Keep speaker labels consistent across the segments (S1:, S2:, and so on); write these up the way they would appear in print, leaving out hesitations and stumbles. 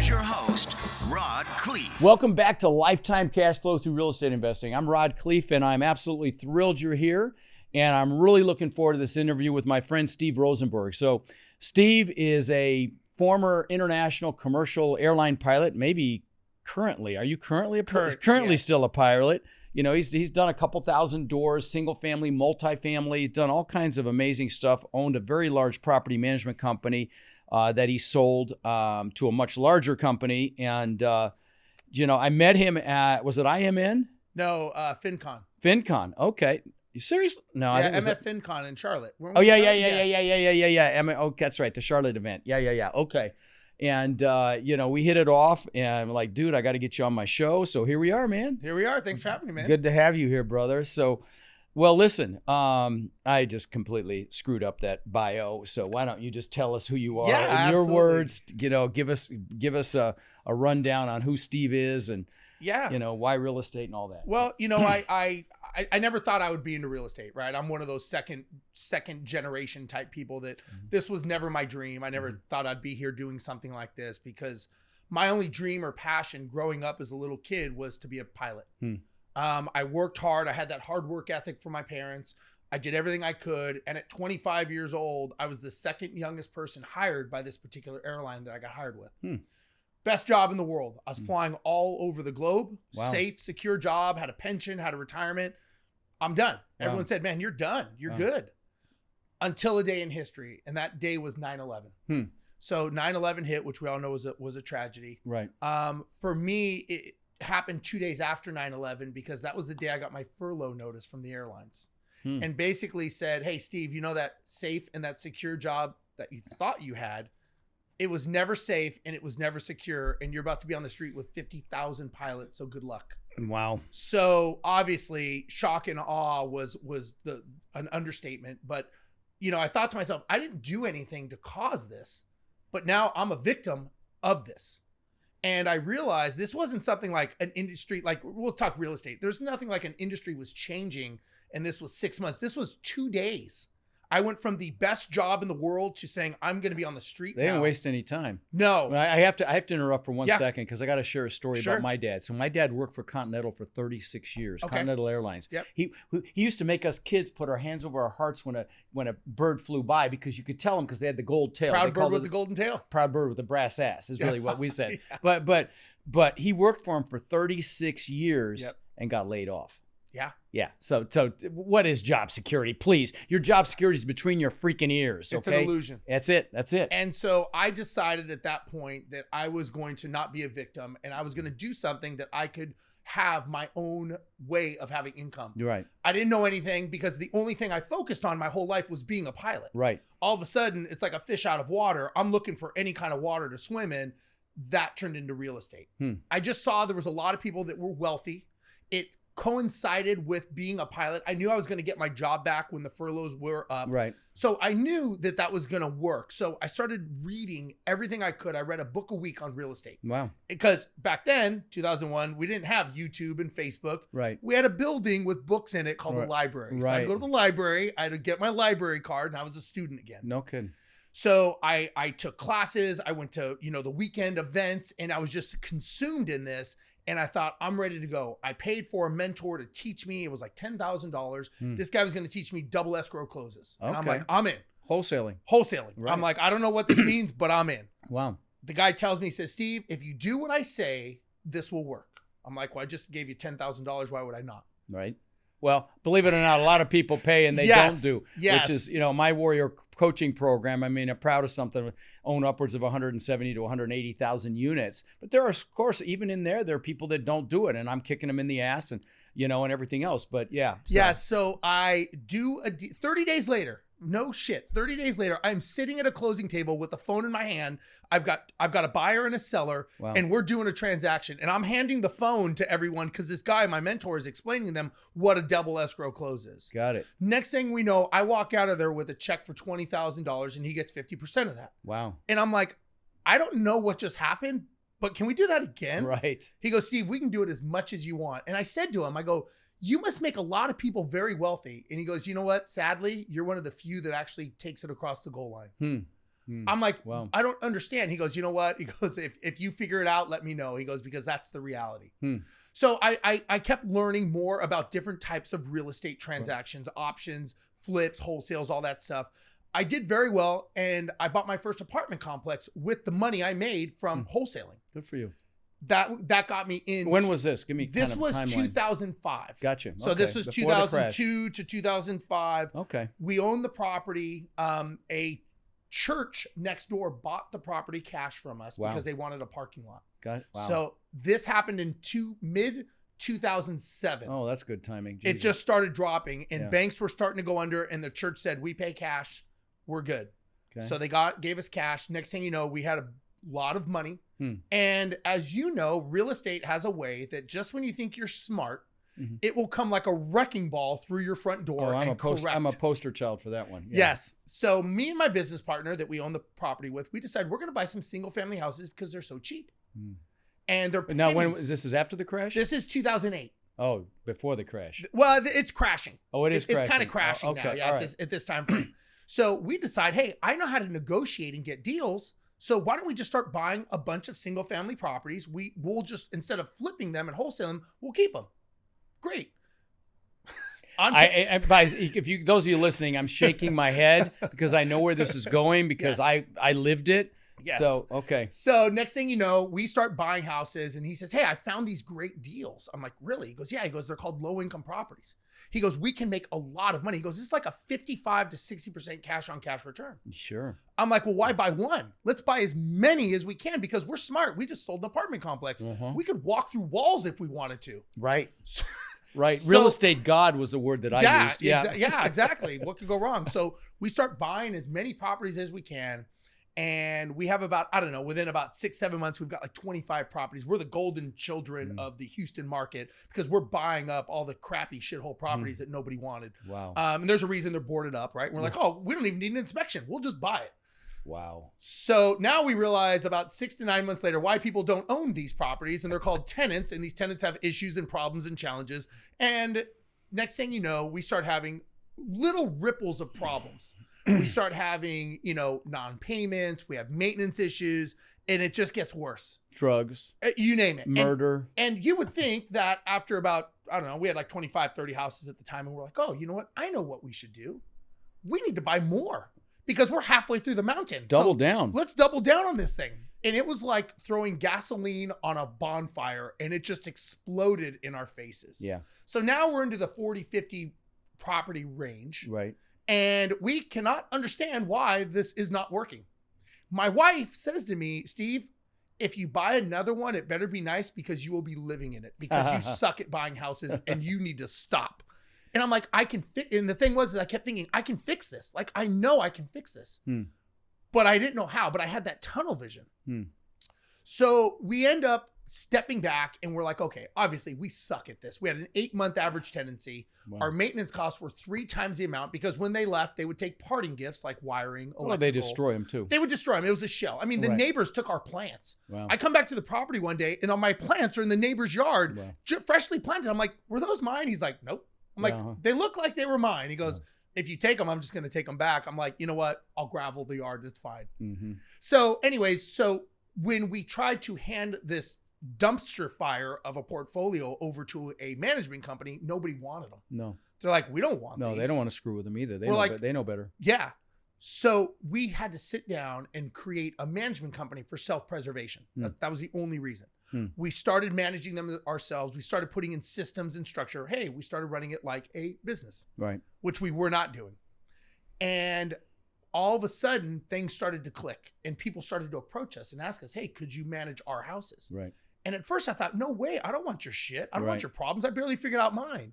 S1: here's your host, Rod Khleif.
S2: Welcome back to Lifetime Cash Flow Through Real Estate Investing. I'm Rod Khleif, and I'm absolutely thrilled you're here. And I'm really looking forward to this interview with my friend Steve Rosenberg. So Steve is a former international commercial airline pilot, maybe currently. Are you currently a pilot? Currently yes. Still a pilot. You know, he's done a couple thousand doors, single family, multifamily. He's done all kinds of amazing stuff, owned a very large property management company that he sold to a much larger company. And, you know, I met him at, was it IMN?
S3: No, FinCon.
S2: FinCon. Okay. You serious? No,
S3: yeah, I'm at FinCon in Charlotte.
S2: Oh, yeah. Oh, that's right. The Charlotte event. Yeah. Okay. And, you know, we hit it off and I'm like, dude, I got to get you on my show. So here we are, man.
S3: Here we are. Thanks for having me, man.
S2: Good to have you here, brother. So, well, listen, I just completely screwed up that bio. So why don't you just tell us who you are in your words, you know, give us a rundown on who Steve is and, you know, why real estate and all that.
S3: Well, you know, I never thought I would be into real estate, right? I'm one of those second generation type people that this was never my dream. I never thought I'd be here doing something like this because my only dream or passion growing up as a little kid was to be a pilot. I worked hard. I had that hard work ethic from my parents. I did everything I could. And at 25 years old, I was the second youngest person hired by this particular airline that I got hired with. Best job in the world. I was flying all over the globe. Wow. Safe, secure job, had a pension, had a retirement. I'm done. Everyone said, man, you're done. You're good. Until a day in history. And that day was 9/11. So 9/11 hit, which we all know was a tragedy.
S2: Right.
S3: For me, it happened 2 days after 9/11 because that was the day I got my furlough notice from the airlines. And basically said, hey, Steve, you know that safe and that secure job that you thought you had? It was never safe and it was never secure. And you're about to be on the street with 50,000 pilots. So good luck.
S2: Wow.
S3: So obviously shock and awe was an understatement. But, you know, I thought to myself, I didn't do anything to cause this, but now I'm a victim of this. And I realized this wasn't something like an industry, like we'll talk real estate. There's nothing like an industry was changing. And this was 6 months. This was 2 days. I went from the best job in the world to saying, I'm going to be on the street
S2: They didn't waste any time.
S3: No.
S2: I have to interrupt for 1 second because I got to share a story about my dad. So my dad worked for Continental for 36 years, Continental Airlines.
S3: Yep.
S2: He used to make us kids put our hands over our hearts when a bird flew by because you could tell them because they had the gold tail.
S3: Proud bird with the golden tail.
S2: Proud bird with the brass ass is really what we said. But he worked for him for 36 years and got laid off. Yeah. So what is job security? Please, your job security is between your freaking ears.
S3: It's an illusion.
S2: That's it.
S3: And so I decided at that point that I was going to not be a victim and I was going to do something that I could have my own way of having income.
S2: You're right.
S3: I didn't know anything because the only thing I focused on my whole life was being a pilot.
S2: Right.
S3: All of a sudden, it's like a fish out of water. I'm looking for any kind of water to swim in. That turned into real estate. I just saw there was a lot of people that were wealthy. It coincided with being a pilot. I knew I was going to get my job back when the furloughs were up.
S2: Right.
S3: So I knew that was going to work. So I started reading everything I could. I read a book a week on real estate.
S2: Wow.
S3: Because back then, 2001, we didn't have YouTube and Facebook.
S2: Right.
S3: We had a building with books in it called the library. So I'd go to the library. I had to get my library card and I was a student again.
S2: No kidding.
S3: So I took classes. I went to, the weekend events and I was just consumed in this. And I thought, I'm ready to go. I paid for a mentor to teach me. It was like $10,000. This guy was going to teach me double escrow closes. And I'm like, I'm in.
S2: Wholesaling.
S3: Right. I'm like, I don't know what this means, but I'm in.
S2: Wow.
S3: The guy tells me, he says, Steve, if you do what I say, this will work. I'm like, well, I just gave you $10,000. Why would I not?
S2: Right. Well, believe it or not, a lot of people pay and they don't do, which is, my Warrior coaching program. I mean, I'm proud of something, own upwards of 170 to 180,000 units. But there are, of course, even in there are people that don't do it. And I'm kicking them in the ass and, and everything else. But yeah.
S3: So I do 30 days later. No shit. 30 days later, I'm sitting at a closing table with the phone in my hand. I've got a buyer and a seller, and we're doing a transaction. And I'm handing the phone to everyone because this guy, my mentor, is explaining to them what a double escrow close is.
S2: Got it.
S3: Next thing we know, I walk out of there with a check for $20,000 and he gets 50% of that.
S2: Wow.
S3: And I'm like, I don't know what just happened, but can we do that again?
S2: Right.
S3: He goes, Steve, we can do it as much as you want. And I said to him, I go, you must make a lot of people very wealthy. And he goes, you know what? Sadly, you're one of the few that actually takes it across the goal line. I'm like,
S2: Wow.
S3: I don't understand. He goes, you know what? He goes, if you figure it out, let me know. He goes, because that's the reality. So I kept learning more about different types of real estate transactions, options, flips, wholesales, all that stuff. I did very well, and I bought my first apartment complex with the money I made from wholesaling.
S2: Good for you.
S3: That got me in.
S2: When was this? Give me
S3: This
S2: kind of
S3: was
S2: timeline.
S3: 2005.
S2: Gotcha.
S3: So
S2: Okay.
S3: this was
S2: Before the crash.
S3: 2002 to 2005.
S2: Okay.
S3: We owned the property. A church next door bought the property cash from us
S2: Wow.
S3: because they wanted a parking lot.
S2: Got it. Wow.
S3: So this happened in mid 2007.
S2: Oh, that's good timing.
S3: It
S2: Jesus.
S3: just started dropping, and
S2: Yeah.
S3: banks were starting to go under, and the church said, we pay cash, we're good.
S2: Okay.
S3: So they gave us cash. Next thing you know, we had a lot of money.
S2: Hmm.
S3: And as you know, real estate has a way that just when you think you're smart,
S2: Mhm.
S3: it will come like a wrecking ball through your front door.
S2: I'm
S3: and
S2: I'm a
S3: correct.
S2: poster child for that one. Yeah.
S3: Yes. So me and my business partner that we own the property with, we decided we're going to buy some single family houses because they're so cheap.
S2: Hmm.
S3: And they're
S2: But now, when
S3: pennies.
S2: this is after the crash?
S3: This is 2008.
S2: Oh, before the crash.
S3: Well, it's crashing.
S2: Oh, it is
S3: It's
S2: crashing.
S3: kind of crashing
S2: Oh,
S3: now.
S2: okay.
S3: Yeah,
S2: All
S3: at
S2: right.
S3: this time frame. So we decide, hey, I know how to negotiate and get deals. So why don't we just start buying a bunch of single family properties? We'll just, instead of flipping them and wholesaling them, we'll keep them. Great.
S2: Guys, if you, those of you listening, I'm shaking my head because I know where this is going because
S3: Yes.
S2: I lived it.
S3: Yes.
S2: So, okay.
S3: So next thing you know, we start buying houses, and he says, hey, I found these great deals. I'm like, really? He goes, yeah. He goes, they're called low income properties. He goes, we can make a lot of money. He goes, this is like a 55 to 60% cash on cash return.
S2: Sure.
S3: I'm like, well, why buy one? Let's buy as many as we can because we're smart. We just sold an apartment complex.
S2: Uh-huh.
S3: We could walk through walls if we wanted to.
S2: Right. Right.
S3: So-
S2: Real estate God was the word that I used. Yeah.
S3: Yeah, exactly. What could go wrong? So we start buying as many properties as we can. And we have about, I don't know, within about 6-7 months, we've got like 25 properties. We're the golden children of the Houston market because we're buying up all the crappy shithole properties that nobody wanted.
S2: Wow.
S3: And there's a reason they're boarded up, right? We're like, oh, we don't even need an inspection. We'll just buy it.
S2: Wow.
S3: So now we realize about 6 to 9 months later why people don't own these properties, and they're called tenants, and these tenants have issues and problems and challenges. And next thing you know, we start having little ripples of problems. We start having, non-payments, we have maintenance issues, and it just gets worse.
S2: Drugs.
S3: You name it.
S2: Murder.
S3: And you would think that after about, I don't know, we had like 25, 30 houses at the time, and we're like, oh, you know what? I know what we should do. We need to buy more because we're halfway through the mountain.
S2: Double down.
S3: Let's double down on this thing. And it was like throwing gasoline on a bonfire, and it just exploded in our faces.
S2: Yeah.
S3: So now we're into the 40, 50 property range.
S2: Right.
S3: And we cannot understand why this is not working. My wife says to me, Steve, if you buy another one, it better be nice because you will be living in it because you suck at buying houses and you need to stop. And I'm like, I can and the thing was, is I kept thinking, I can fix this. Like, I know I can fix this. But I didn't know how, but I had that tunnel vision. So we end up stepping back and we're like, okay, obviously we suck at this. We had an 8-month average tenancy.
S2: Wow.
S3: Our maintenance costs were 3 times the amount because when they left, they would take parting gifts like wiring, electrical.
S2: Well, they destroy them too.
S3: They would destroy them. It was a shell. I mean, the
S2: Right.
S3: neighbors took our plants.
S2: Wow.
S3: I come back to the property one day and all my plants are in the neighbor's yard,
S2: Wow.
S3: freshly planted. I'm like, were those mine? He's like, nope. I'm like,
S2: Uh-huh.
S3: they look like they were mine. He goes, if you take them, I'm just going to take them back. I'm like, you know what? I'll gravel the yard. It's fine.
S2: Mm-hmm.
S3: So anyways, when we tried to hand this dumpster fire of a portfolio over to a management company, nobody wanted them.
S2: No.
S3: They're like, we don't want
S2: No,
S3: these.
S2: they don't want to screw with them either. They
S3: We're
S2: know,
S3: like-
S2: they know better.
S3: Yeah. So we had to sit down and create a management company for self-preservation. That was the only reason. We started managing them ourselves. We started putting in systems and structure. Hey, we started running it like a business,
S2: Right.
S3: which we were not doing. And all of a sudden, things started to click and people started to approach us and ask us, hey, could you manage our houses?
S2: Right.
S3: And at first I thought, no way, I don't want your shit. I don't
S2: Right.
S3: want your problems. I barely figured out mine.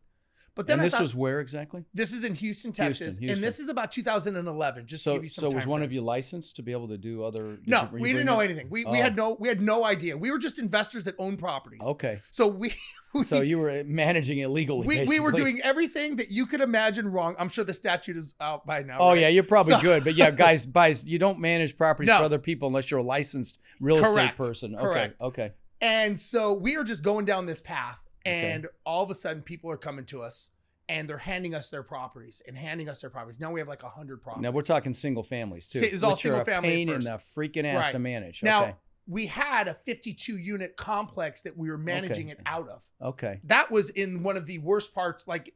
S3: But then
S2: And
S3: I
S2: this
S3: thought,
S2: was where exactly?
S3: this is in Houston, Texas.
S2: Houston.
S3: And this is about 2011, just to
S2: So,
S3: give you some
S2: so
S3: time
S2: was one
S3: frame.
S2: of you licensed to be able to do other?
S3: No,
S2: were you
S3: we didn't
S2: bringing
S3: know
S2: it?
S3: anything. We
S2: Oh.
S3: had no idea. We were just investors that owned properties.
S2: Okay.
S3: So we
S2: So you were managing illegally.
S3: we were
S2: basically.
S3: doing everything that you could imagine wrong. I'm sure the statute is out by now.
S2: Oh
S3: right?
S2: yeah, you're probably
S3: So-
S2: good, but yeah, guys, you don't manage properties
S3: No.
S2: for other people unless you're a licensed real
S3: Correct.
S2: estate person. Okay.
S3: Correct.
S2: Okay.
S3: And so we are just going down this path, and all of a sudden people are coming to us and they're handing us their properties and handing us their properties. Now we have like 100 properties.
S2: Now we're talking single families too.
S3: It's all
S2: which are
S3: single family
S2: a pain
S3: at
S2: in
S3: first.
S2: the freaking ass
S3: Right.
S2: to manage.
S3: Now,
S2: Okay.
S3: we had a 52 unit complex that we were managing it out of.
S2: Okay.
S3: That was in one of the worst parts. Like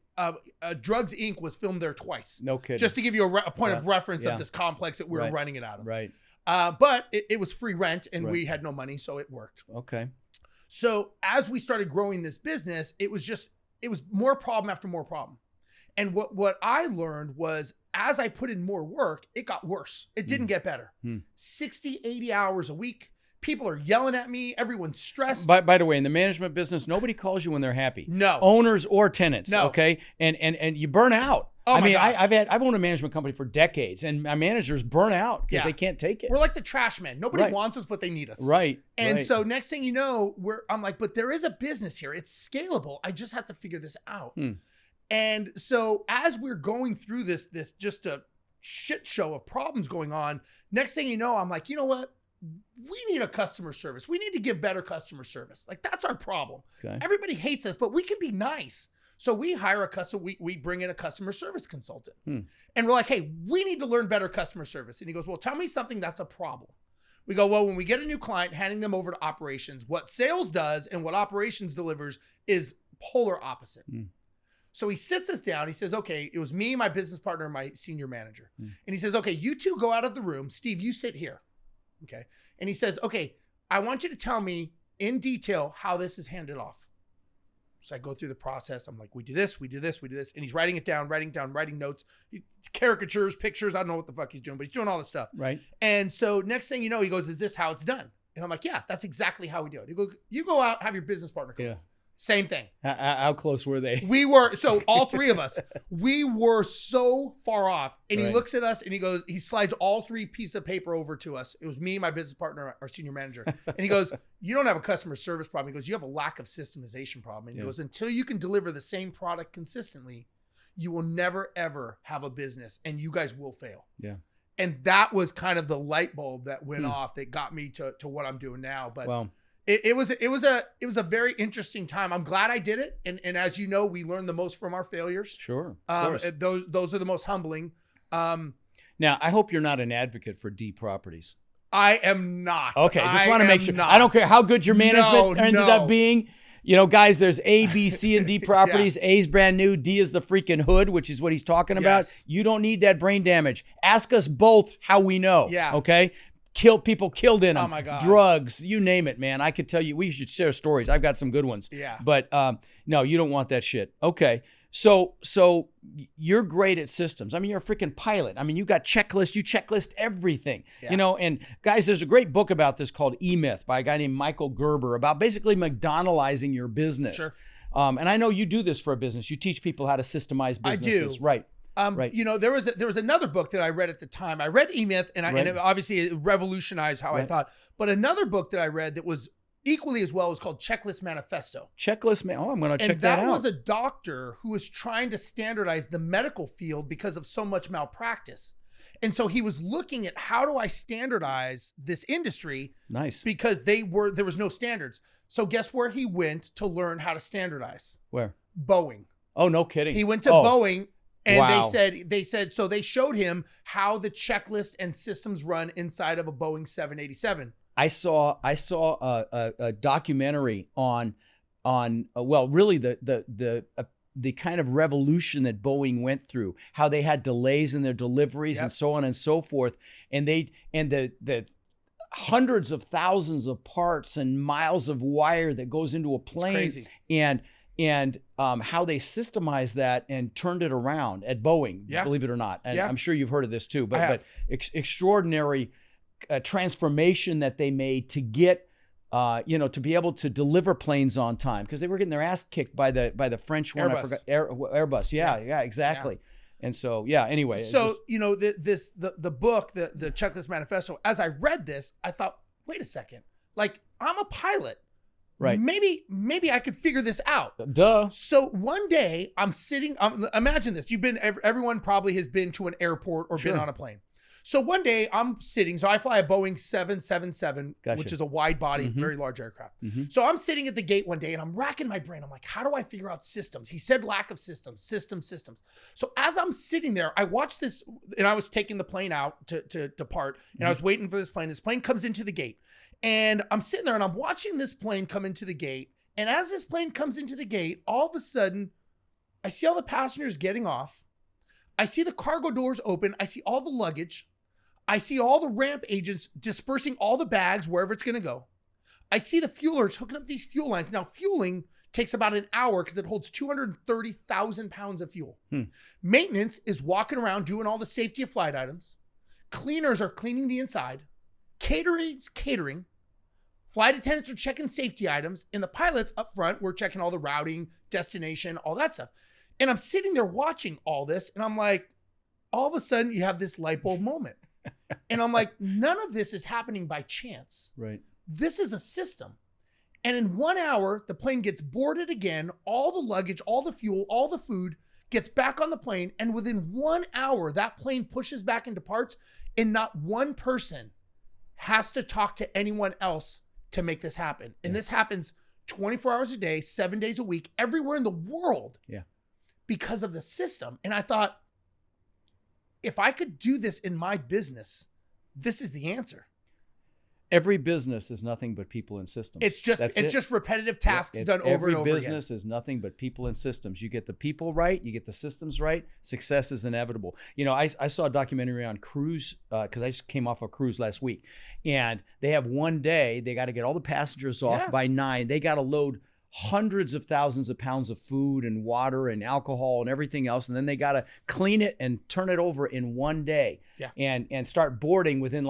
S3: Drugs Inc. was filmed there twice.
S2: No kidding.
S3: Just to give you a point of reference
S2: Yeah.
S3: of this complex that we were
S2: Right.
S3: running it out of.
S2: Right.
S3: But it was free rent and
S2: Right.
S3: we had no money, so it worked.
S2: Okay.
S3: So as we started growing this business, it was more problem after more problem. And what I learned was as I put in more work, it got worse. It didn't get better. 60, 80 hours a week. People are yelling at me. Everyone's stressed.
S2: By the way, in the management business, nobody calls you when they're happy.
S3: No.
S2: Owners or tenants.
S3: No.
S2: Okay. And you burn out.
S3: Oh
S2: I
S3: my
S2: mean,
S3: gosh.
S2: I've owned a management company for decades, and my managers burn out because
S3: Yeah.
S2: they can't take it.
S3: We're like the trash men. Nobody
S2: Right.
S3: wants us, but they need us.
S2: Right.
S3: And
S2: right.
S3: so next thing you know, I'm like, but there is a business here. It's scalable. I just have to figure this out. And so as we're going through this just a shit show of problems going on, next thing you know, I'm like, you know what? We need a customer service. We need to give better customer service. Like that's our problem.
S2: Okay.
S3: Everybody hates us, but we can be nice. So we hire we bring in a customer service consultant and we're like, hey, we need to learn better customer service. And he goes, well, tell me something that's a problem. We go, well, when we get a new client, handing them over to operations, what sales does and what operations delivers is polar opposite. So he sits us down. He says, okay, it was me, my business partner, and my senior manager. And he says, okay, you two go out of the room. Steve, you sit here. Okay. And he says, okay, I want you to tell me in detail how this is handed off. So I go through the process. I'm like, we do this, we do this, we do this. And he's writing it down, writing notes, caricatures, pictures. I don't know what the fuck he's doing, but he's doing all this stuff.
S2: Right.
S3: And so next thing you know, he goes, is this how it's done? And I'm like, yeah, that's exactly how we do it. He goes, you go out, have your business partner come.
S2: Yeah.
S3: Same thing.
S2: How close were they?
S3: We were, so all three of us, we were so far off. And he
S2: Right.
S3: looks at us and he goes, he slides all three pieces of paper over to us. It was me, my business partner, our senior manager. And he goes, you don't have a customer service problem. He goes, you have a lack of systemization problem. And he goes, until you can deliver the same product consistently, you will never, ever have a business and you guys will fail.
S2: Yeah.
S3: And that was kind of the light bulb that went off that got me to what I'm doing now. But
S2: Well,
S3: it was a very interesting time. I'm glad I did it. And as you know, we learn the most from our failures.
S2: sure. Of course.
S3: Those are the most humbling.
S2: Now, I hope you're not an advocate for D properties.
S3: I am not.
S2: Okay, just
S3: I
S2: want to make
S3: am
S2: sure.
S3: not.
S2: I don't care how good your management
S3: No,
S2: ended
S3: no.
S2: up being. You know, guys, there's A, B, C, and D properties. A's brand new. D is the freaking hood, which is what he's talking about.
S3: Yes.
S2: You don't need that brain damage. Ask us both how we know.
S3: Yeah.
S2: Okay? People killed in them.
S3: Oh, my God.
S2: Drugs, you name it, man. I could tell you, we should share stories. I've got some good ones.
S3: Yeah.
S2: But no, you don't want that shit. Okay. So you're great at systems. I mean, you're a freaking pilot. I mean, you got checklists. You checklist everything.
S3: Yeah.
S2: You know, and guys, there's a great book about this called E-Myth by a guy named Michael Gerber about basically McDonaldizing your business.
S3: Sure.
S2: And I know you do this for a business. You teach people how to systemize
S3: I
S2: businesses.
S3: do.
S2: Right. Right.
S3: You know, there was another book that I read at the time. I read E-Myth and
S2: Right.
S3: it obviously it revolutionized how I
S2: Right.
S3: thought. But another book that I read that was equally as well was called Checklist Manifesto.
S2: Checklist, man. Oh, I'm going to check
S3: And
S2: that
S3: that
S2: out.
S3: was a doctor who was trying to standardize the medical field because of so much malpractice. And so he was looking at how do I standardize this industry
S2: Nice.
S3: because there was no standards. So guess where he went to learn how to standardize?
S2: Where?
S3: Boeing.
S2: Oh, no kidding.
S3: He went to
S2: Oh.
S3: Boeing and
S2: Wow.
S3: they said, so they showed him how the checklist and systems run inside of a Boeing 787.
S2: I saw a documentary on well, really the kind of revolution that Boeing went through, how they had delays in their deliveries
S3: Yep.
S2: and so on and so forth, and the hundreds of thousands of parts and miles of wire that goes into a plane,
S3: crazy.
S2: and how they systemized that and turned it around at Boeing,
S3: Yeah.
S2: believe it or not. And
S3: Yeah.
S2: I'm sure you've heard of this too,
S3: I
S2: but
S3: have.
S2: extraordinary transformation that they made to get, to be able to deliver planes on time, because they were getting their ass kicked by the French one.
S3: Airbus.
S2: I forgot Airbus. Yeah, exactly. And so anyway. it's
S3: So,
S2: just-
S3: you know, the book, the Checklist Manifesto, as I read this, I thought, wait a second, like I'm a pilot.
S2: Right.
S3: Maybe I could figure this out.
S2: duh.
S3: So one day I'm sitting, imagine this. Everyone probably has been to an airport or
S2: Sure.
S3: been on a plane. So one day I'm sitting, so I fly a Boeing 777,
S2: Gotcha.
S3: which is a wide body, very large aircraft. So I'm sitting at the gate one day and I'm racking my brain. I'm like, how do I figure out systems? He said lack of systems. So as I'm sitting there, I watched this, and I was taking the plane out to depart, and I was waiting for this plane. This plane comes into the gate, and I'm sitting there and I'm watching this plane come into the gate. And as this plane comes into the gate, all of a sudden, I see all the passengers getting off. I see the cargo doors open. I see all the luggage. I see all the ramp agents dispersing all the bags wherever it's going to go. I see the fuelers hooking up these fuel lines. Now, fueling takes about an hour because it holds 230,000 pounds of fuel. Maintenance is walking around doing all the safety of flight items. Cleaners are cleaning the inside. Catering's catering. Flight attendants are checking safety items. And the pilots up front, we're checking all the routing, destination, all that stuff. And I'm sitting there watching all this, and I'm like, all of a sudden you have this light bulb moment. And I'm like, none of this is happening by chance.
S2: Right.
S3: This is a system. And in 1 hour, the plane gets boarded again, all the luggage, all the fuel, all the food gets back on the plane. And within 1 hour, that plane pushes back into parts, and not one person has to talk to anyone else to make this happen. And this happens 24 hours a day, 7 days a week, everywhere in the world.
S2: Yeah.
S3: Because of the system. And I thought, if I could do this in my business, this is the answer.
S2: Every business is nothing but people and systems.
S3: It's just repetitive tasks done over and over
S2: again. Every business is nothing but people and systems. You get the people right, you get the systems right, success is inevitable. You know, I saw a documentary on cruise, because I just came off a cruise last week, and they have one day, they got to get all the passengers off by 9. They got to load hundreds of thousands of pounds of food and water and alcohol and everything else. And then they got to clean it and turn it over in one day and start boarding within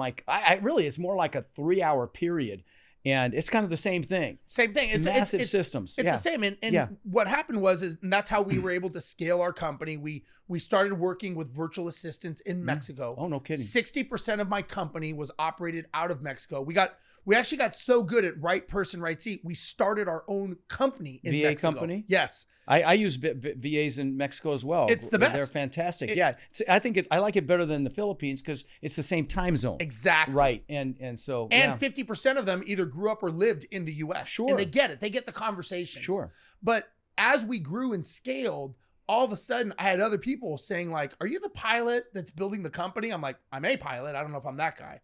S2: really, it's more like a 3-hour period. And it's kind of the same thing.
S3: It's
S2: massive systems.
S3: It's the same. And what happened and that's how we were able to scale our company. We started working with virtual assistants in Mexico.
S2: Oh, no kidding.
S3: 60% of my company was operated out of Mexico. We actually got so good at right person, right seat. We started our own company in Mexico. VA company? Yes.
S2: I use VAs in Mexico as well.
S3: It's the best.
S2: They're fantastic. I like it better than the Philippines because it's the same time zone.
S3: Exactly.
S2: Right. And so
S3: 50% of them either grew up or lived in the US.
S2: Sure.
S3: And they get it. They get the conversations.
S2: Sure.
S3: But as we grew and scaled, all of a sudden I had other people saying like, "Are you the pilot that's building the company?" I'm like, "I'm a pilot. I don't know if I'm that guy."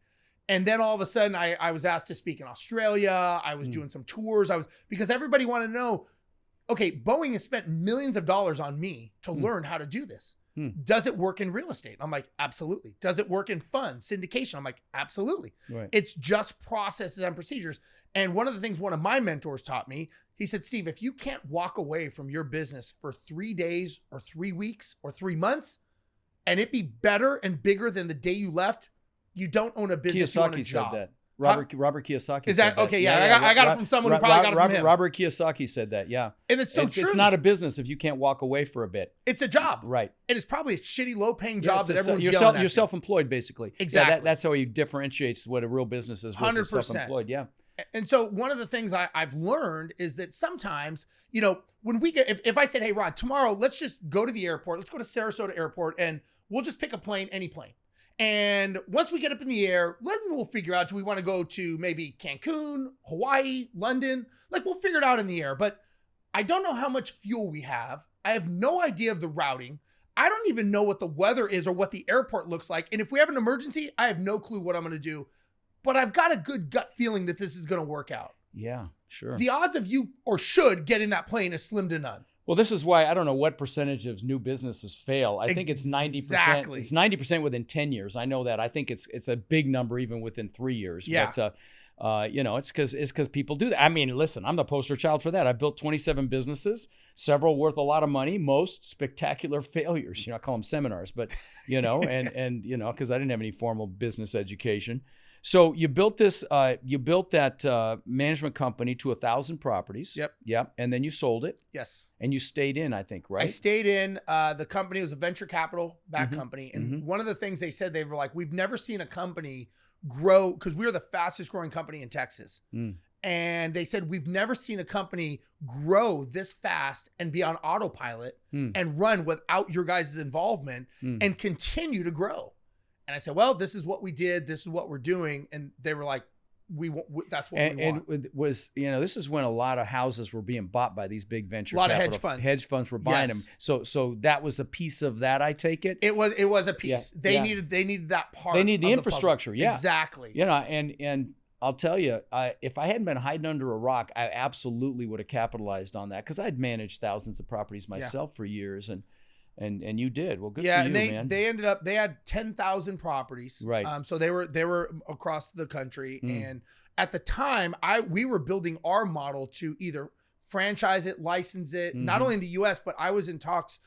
S3: And then all of a sudden I was asked to speak in Australia. I was doing some tours. Because everybody wanted to know, okay, Boeing has spent millions of dollars on me to learn how to do this. Does it work in real estate? I'm like, absolutely. Does it work in funds, syndication? I'm like, absolutely.
S2: Right.
S3: It's just processes and procedures. And one of the things one of my mentors taught me, he said, "Steve, if you can't walk away from your business for 3 days or 3 weeks or 3 months and it be better and bigger than the day you left, you don't own a business, you own a job."
S2: Said that. Robert Kiyosaki
S3: Is that okay? Yeah, I got it from someone who probably got it from him.
S2: Robert Kiyosaki said that. Yeah,
S3: and it's so true.
S2: It's not a business if you can't walk away for a bit.
S3: It's a job,
S2: right?
S3: And it's probably a shitty, low-paying job that everyone's yelling at.
S2: You're self-employed, basically.
S3: Exactly.
S2: That's how he differentiates what a real business is versus
S3: 100%.
S2: self-employed. Yeah.
S3: And so one of the things I've learned is that sometimes, when we get, if I said, "Hey, Rod, tomorrow let's just go to the airport. Let's go to Sarasota Airport, and we'll just pick a plane, any plane." And once we get up in the air, then we'll figure out, do we want to go to maybe Cancun, Hawaii, London? We'll figure it out in the air. But I don't know how much fuel we have. I have no idea of the routing. I don't even know what the weather is or what the airport looks like. And if we have an emergency, I have no clue what I'm going to do. But I've got a good gut feeling that this is going to work out.
S2: Yeah, sure.
S3: The odds of you or should get in that plane is slim to none.
S2: Well, this is why I don't know what percentage of new businesses fail. I think it's 90%. It's 90% within 10 years. I know that. I think it's a big number even within 3 years.
S3: Yeah.
S2: But it's because people do that. I mean, listen, I'm the poster child for that. I've built 27 businesses, several worth a lot of money, most spectacular failures. I call them seminars, but and because I didn't have any formal business education. So you built that management company to 1,000 properties. Yep. And then you sold it.
S3: Yes.
S2: And you stayed in, I think, right?
S3: I stayed in. The company was a venture capital backed company. And one of the things they said, they were like, "We've never seen a company grow," because we were the fastest growing company in Texas. And they said, "We've never seen a company grow this fast and be on autopilot and run without your guys' involvement and continue to grow." And I said, well, this is what we did. This is what we're doing. And they were like, that's what we want.
S2: And it was, this is when a lot of houses were being bought by these big venture
S3: capital.
S2: Hedge funds. Hedge funds were buying them. So that was a piece of that, I take it.
S3: It was a piece. They needed that part.
S2: They need the infrastructure.
S3: Yeah, exactly.
S2: And I'll tell you, if I hadn't been hiding under a rock, I absolutely would have capitalized on that, because I'd managed thousands of properties myself for years, and you did. Well, good for you,
S3: and
S2: man.
S3: They had 10,000 properties.
S2: Right.
S3: So they were across the country, and at the time, we were building our model to either franchise it, license it, not only in the U.S., but I was in talks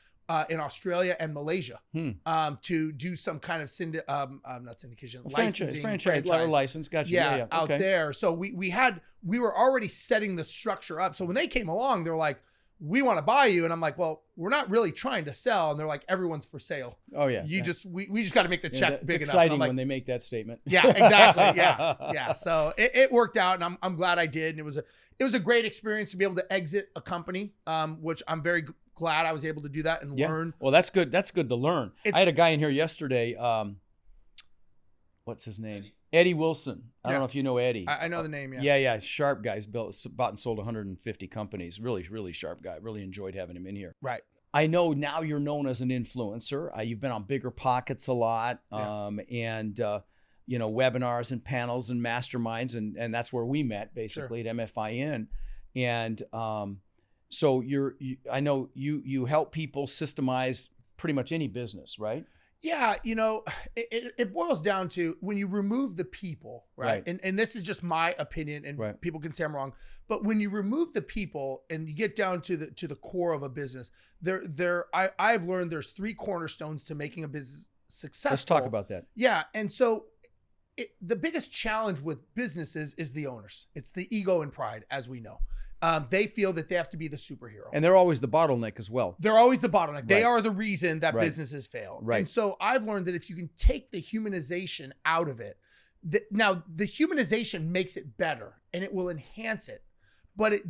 S3: in Australia and Malaysia to do some kind of not syndication, licensing,
S2: franchise license. Gotcha.
S3: Yeah, out there. So we were already setting the structure up. So when they came along, they're like, we want to buy you. And I'm like, well, we're not really trying to sell. And they're like, everyone's for sale.
S2: Oh yeah.
S3: We just got to make the check big enough.
S2: It's exciting when they make that statement.
S3: Yeah, exactly. Yeah. So it worked out, and I'm glad I did. And it was a great experience to be able to exit a company, which I'm very glad I was able to do that and learn.
S2: Well, that's good. That's good to learn. I had a guy in here yesterday. What's his name? Eddie Wilson. I don't know if you know Eddie.
S3: I know the name.
S2: Yeah. Sharp guy. He's bought and sold 150 companies. Really, really sharp guy. Really enjoyed having him in here.
S3: Right.
S2: I know now you're known as an influencer. You've been on Bigger Pockets a lot, and webinars and panels and masterminds, and that's where we met basically at MFIN. And so I know you help people systemize pretty much any business, right?
S3: Yeah, it boils down to when you remove the people, right? And this is just my opinion, and people can say I'm wrong, but when you remove the people and you get down to the core of a business, I've learned there's 3 cornerstones to making a business successful.
S2: Let's talk about that.
S3: Yeah, and so the biggest challenge with businesses is the owners. It's the ego and pride, as we know. They feel that they have to be the superhero. And
S2: they're always the bottleneck as well.
S3: They're always the bottleneck. They are the reason that businesses fail.
S2: Right.
S3: And so I've learned that if you can take the humanization out of it, now the humanization makes it better and it will enhance it, but it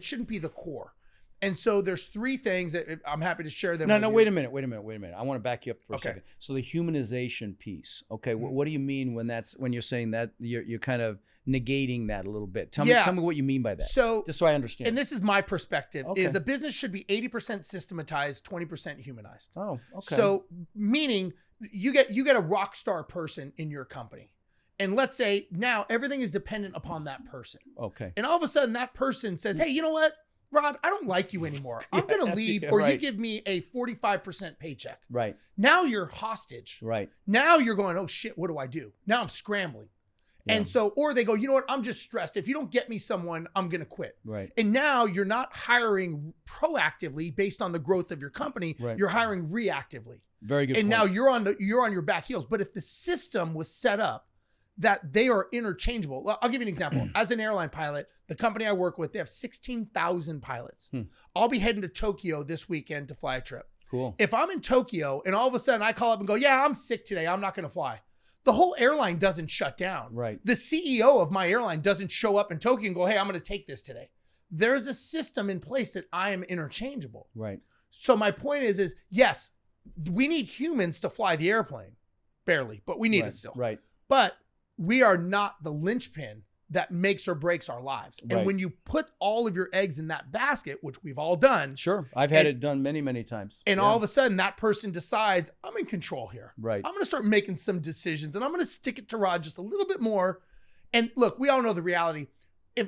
S3: shouldn't be the core. And so there's 3 things that I'm happy to share them.
S2: No, wait a minute. I want to back you up for a second. So the humanization piece. Okay. What do you mean when you're saying that you're kind of negating that a little bit? Tell me what you mean by that. So just so I understand.
S3: And this is my perspective, is a business should be 80% systematized, 20% humanized.
S2: Oh, okay.
S3: So meaning you get a rock star person in your company. And let's say now everything is dependent upon that person.
S2: Okay.
S3: And all of a sudden that person says, hey, you know what, Rod, I don't like you anymore. I'm going to leave, or you give me a 45% paycheck.
S2: Right.
S3: Now you're hostage.
S2: Right.
S3: Now you're going, oh shit, what do I do? Now I'm scrambling. Yeah. And so, or they go, you know what? I'm just stressed. If you don't get me someone, I'm going to quit.
S2: Right.
S3: And now you're not hiring proactively based on the growth of your company.
S2: Right.
S3: You're hiring reactively.
S2: Very good.
S3: And
S2: point.
S3: now you're on your back heels. But if the system was set up that they are interchangeable, I'll give you an example. As an airline pilot, the company I work with, they have 16,000 pilots. I'll be heading to Tokyo this weekend to fly a trip.
S2: Cool.
S3: If I'm in Tokyo and all of a sudden I call up and go, yeah, I'm sick today, I'm not going to fly, the whole airline doesn't shut down.
S2: Right.
S3: The CEO of my airline doesn't show up in Tokyo and go, hey, I'm going to take this today. There's a system in place that I am interchangeable.
S2: Right.
S3: So my point is yes, we need humans to fly the airplane. Barely, but we need it still.
S2: Right.
S3: But we are not the linchpin that makes or breaks our lives. And when you put all of your eggs in that basket, which we've all done.
S2: Sure. I've had it done many, many times.
S3: And all of a sudden that person decides, I'm in control here.
S2: Right.
S3: I'm going to start making some decisions and I'm going to stick it to Rod just a little bit more. And look, we all know the reality.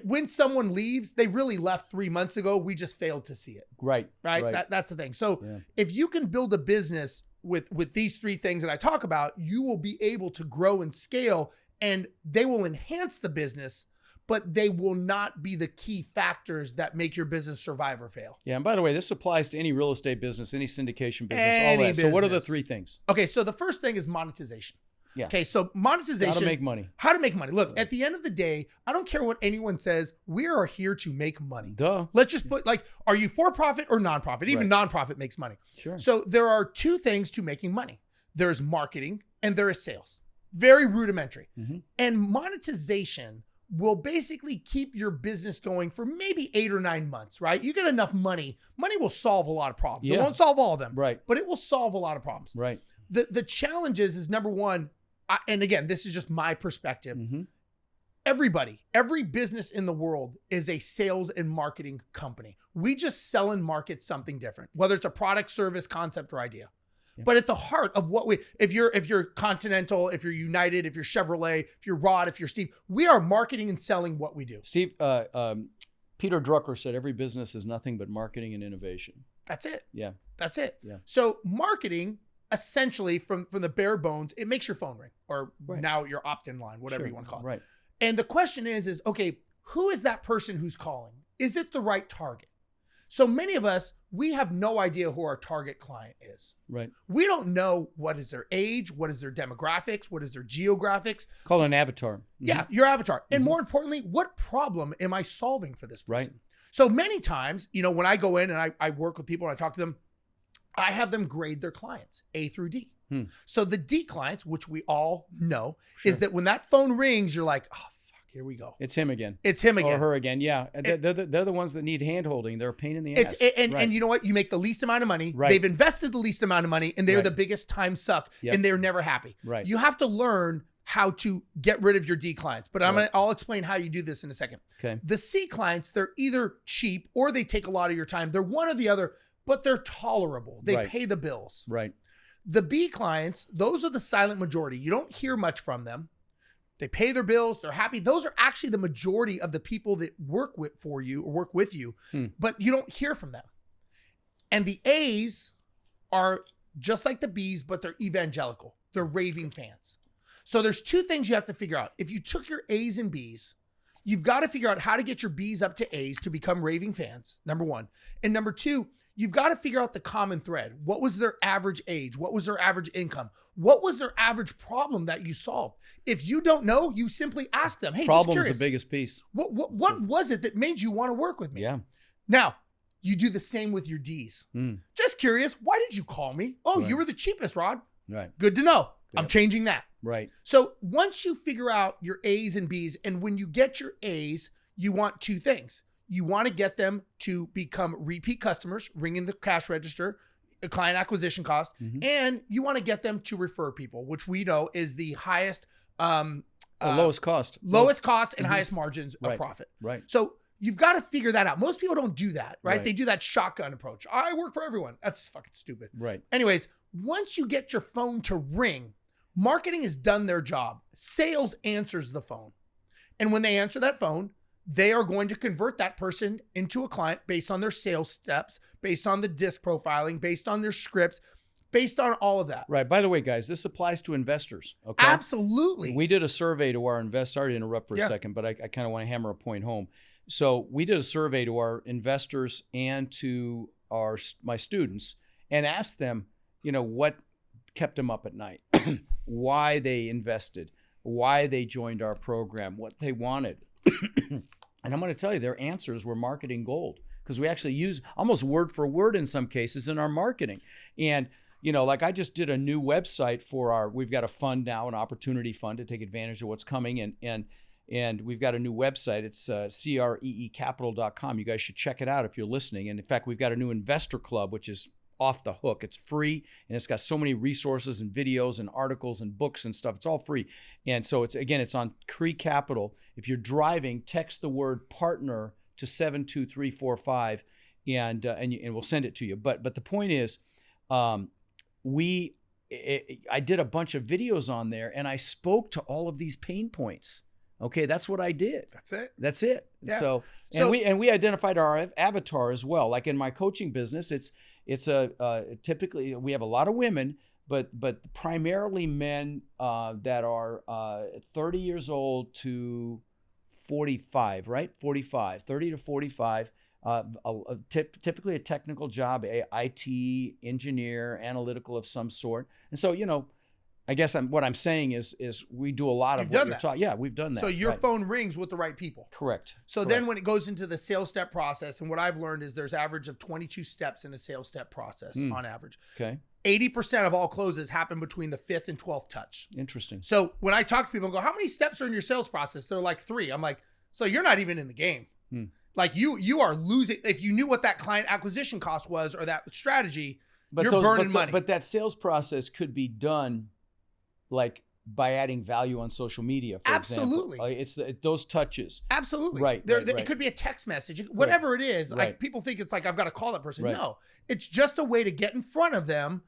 S3: When someone leaves, they really left 3 months ago. We just failed to see it.
S2: Right.
S3: That's the thing. So if you can build a business with these 3 things that I talk about, you will be able to grow and scale, and they will enhance the business, but they will not be the key factors that make your business survive or fail.
S2: Yeah. And by the way, this applies to any real estate business, any syndication business, all that. So what are the 3 things?
S3: Okay. So the first thing is monetization.
S2: Yeah.
S3: Okay. So monetization.
S2: How to make money.
S3: How to make money. Look, at the end of the day, I don't care what anyone says. We are here to make money.
S2: Duh.
S3: Let's just put, are you for profit or nonprofit? Even nonprofit makes money.
S2: Sure.
S3: So there are 2 things to making money. There's marketing and there is sales. Very rudimentary. And monetization will basically keep your business going for maybe 8 or 9 months, right? You get enough money. Money will solve a lot of problems. It won't solve all of them,
S2: right?
S3: But it will solve a lot of problems.
S2: Right.
S3: The challenge is number one, and again, this is just my perspective. Every business in the world is a sales and marketing company. We just sell and market something different, whether it's a product, service, concept, or idea. But at the heart of what if you're Continental, if you're United, if you're Chevrolet, if you're Rod, if you're Steve, we are marketing and selling what we do.
S2: Steve, Peter Drucker said every business is nothing but marketing and innovation.
S3: That's it.
S2: Yeah.
S3: That's it.
S2: Yeah.
S3: So marketing, essentially, from the bare bones, it makes your phone ring, or now your opt-in line, whatever you want to call it.
S2: Right.
S3: And the question is, okay, who is that person who's calling? Is it the right target? So many of us, we have no idea who our target client is.
S2: Right.
S3: We don't know what is their age, what is their demographics, what is their geographics.
S2: Call it an avatar.
S3: Yeah, your avatar. And more importantly, what problem am I solving for this person?
S2: Right.
S3: So many times, when I go in and I work with people and I talk to them, I have them grade their clients, A through D. So the D clients, which we all know, is that when that phone rings, you're like, oh, here we go.
S2: It's him again.
S3: It's him again.
S2: Or her again. Yeah. They're the ones that need hand-holding. They're a pain in the ass.
S3: And you know what? You make the least amount of money.
S2: Right.
S3: They've invested the least amount of money, and they're the biggest time suck, and they're never happy.
S2: Right.
S3: You have to learn how to get rid of your D clients. But I'll explain how you do this in a second.
S2: Okay.
S3: The C clients, they're either cheap or they take a lot of your time. They're one or the other, but they're tolerable. They pay the bills.
S2: Right.
S3: The B clients, those are the silent majority. You don't hear much from them. They pay their bills. They're happy. Those are actually the majority of the people that work with you, but you don't hear from them. And the A's are just like the B's, but they're evangelical. They're raving fans. So there's two things you have to figure out. If you took your A's and B's, you've got to figure out how to get your B's up to A's to become raving fans, number one. And number two, you've got to figure out the common thread. What was their average age? What was their average income? What was their average problem that you solved? If you don't know, you simply ask them, hey,
S2: Problem's
S3: just curious,
S2: the biggest piece.
S3: What was it that made you want to work with me?
S2: Yeah.
S3: Now, you do the same with your D's. Just curious, why did you call me? Oh, you were the cheapest, Rod.
S2: Right.
S3: Good to know. I'm changing that.
S2: Right.
S3: So once you figure out your A's and B's, and when you get your A's, you want two things. You want to get them to become repeat customers, ring in the cash register, a client acquisition cost, and you want to get them to refer people, which we know is the highest,
S2: lowest cost,
S3: and highest margins of profit.
S2: Right.
S3: So you've got to figure that out. Most people don't do that, right? They do that shotgun approach. I work for everyone. That's fucking stupid.
S2: Right.
S3: Anyways, once you get your phone to ring, marketing has done their job. Sales answers the phone. And when they answer that phone, they are going to convert that person into a client based on their sales steps, based on the disc profiling, based on their scripts, based on all of that.
S2: Right. By the way, guys, this applies to investors. Okay.
S3: Absolutely.
S2: We did a survey to our investors. Sorry to interrupt for a second, but I kind of want to hammer a point home. So we did a survey to our investors and to my students and asked them, what kept them up at night, why they invested, why they joined our program, what they wanted. And I'm going to tell you, their answers were marketing gold, because we actually use almost word for word in some cases in our marketing. And, like I just did a new website we've got a fund now, an opportunity fund to take advantage of what's coming. And we've got a new website. It's creecapital.com. You guys should check it out if you're listening. And in fact, we've got a new investor club, which is off the hook. It's free, and it's got so many resources and videos and articles and books and stuff. It's all free. And so it's on Cree Capital. If you're driving, text the word partner to 72345 and we'll send it to you. But the point is, I did a bunch of videos on there, and I spoke to all of these pain points. Okay, that's what I did. That's it.
S3: Yeah.
S2: So we identified our avatar as well. Like in my coaching business, it's typically we have a lot of women, but primarily men that are 30 years old to 45, right? 30 to 45. Typically a technical job, a IT engineer, analytical of some sort. And so, I guess what I'm saying is we do a lot of what you're talking. Yeah, we've done that.
S3: So your phone rings with the right people.
S2: Correct.
S3: So then when it goes into the sales step process, and what I've learned is there's average of 22 steps in a sales step process on average.
S2: Okay.
S3: 80% of all closes happen between the 5th and 12th touch.
S2: Interesting.
S3: So when I talk to people and go, how many steps are in your sales process? They're like 3. I'm like, so you're not even in the game. Like you are losing. If you knew what that client acquisition cost was or that strategy, you're burning money.
S2: But that sales process could be done like by adding value on social media, for
S3: Absolutely.
S2: example. It's those touches.
S3: Absolutely.
S2: Right.
S3: It could be a text message, whatever it is.
S2: Right.
S3: Like people think it's like, I've got to call that person.
S2: Right.
S3: No, it's just a way to get in front of them,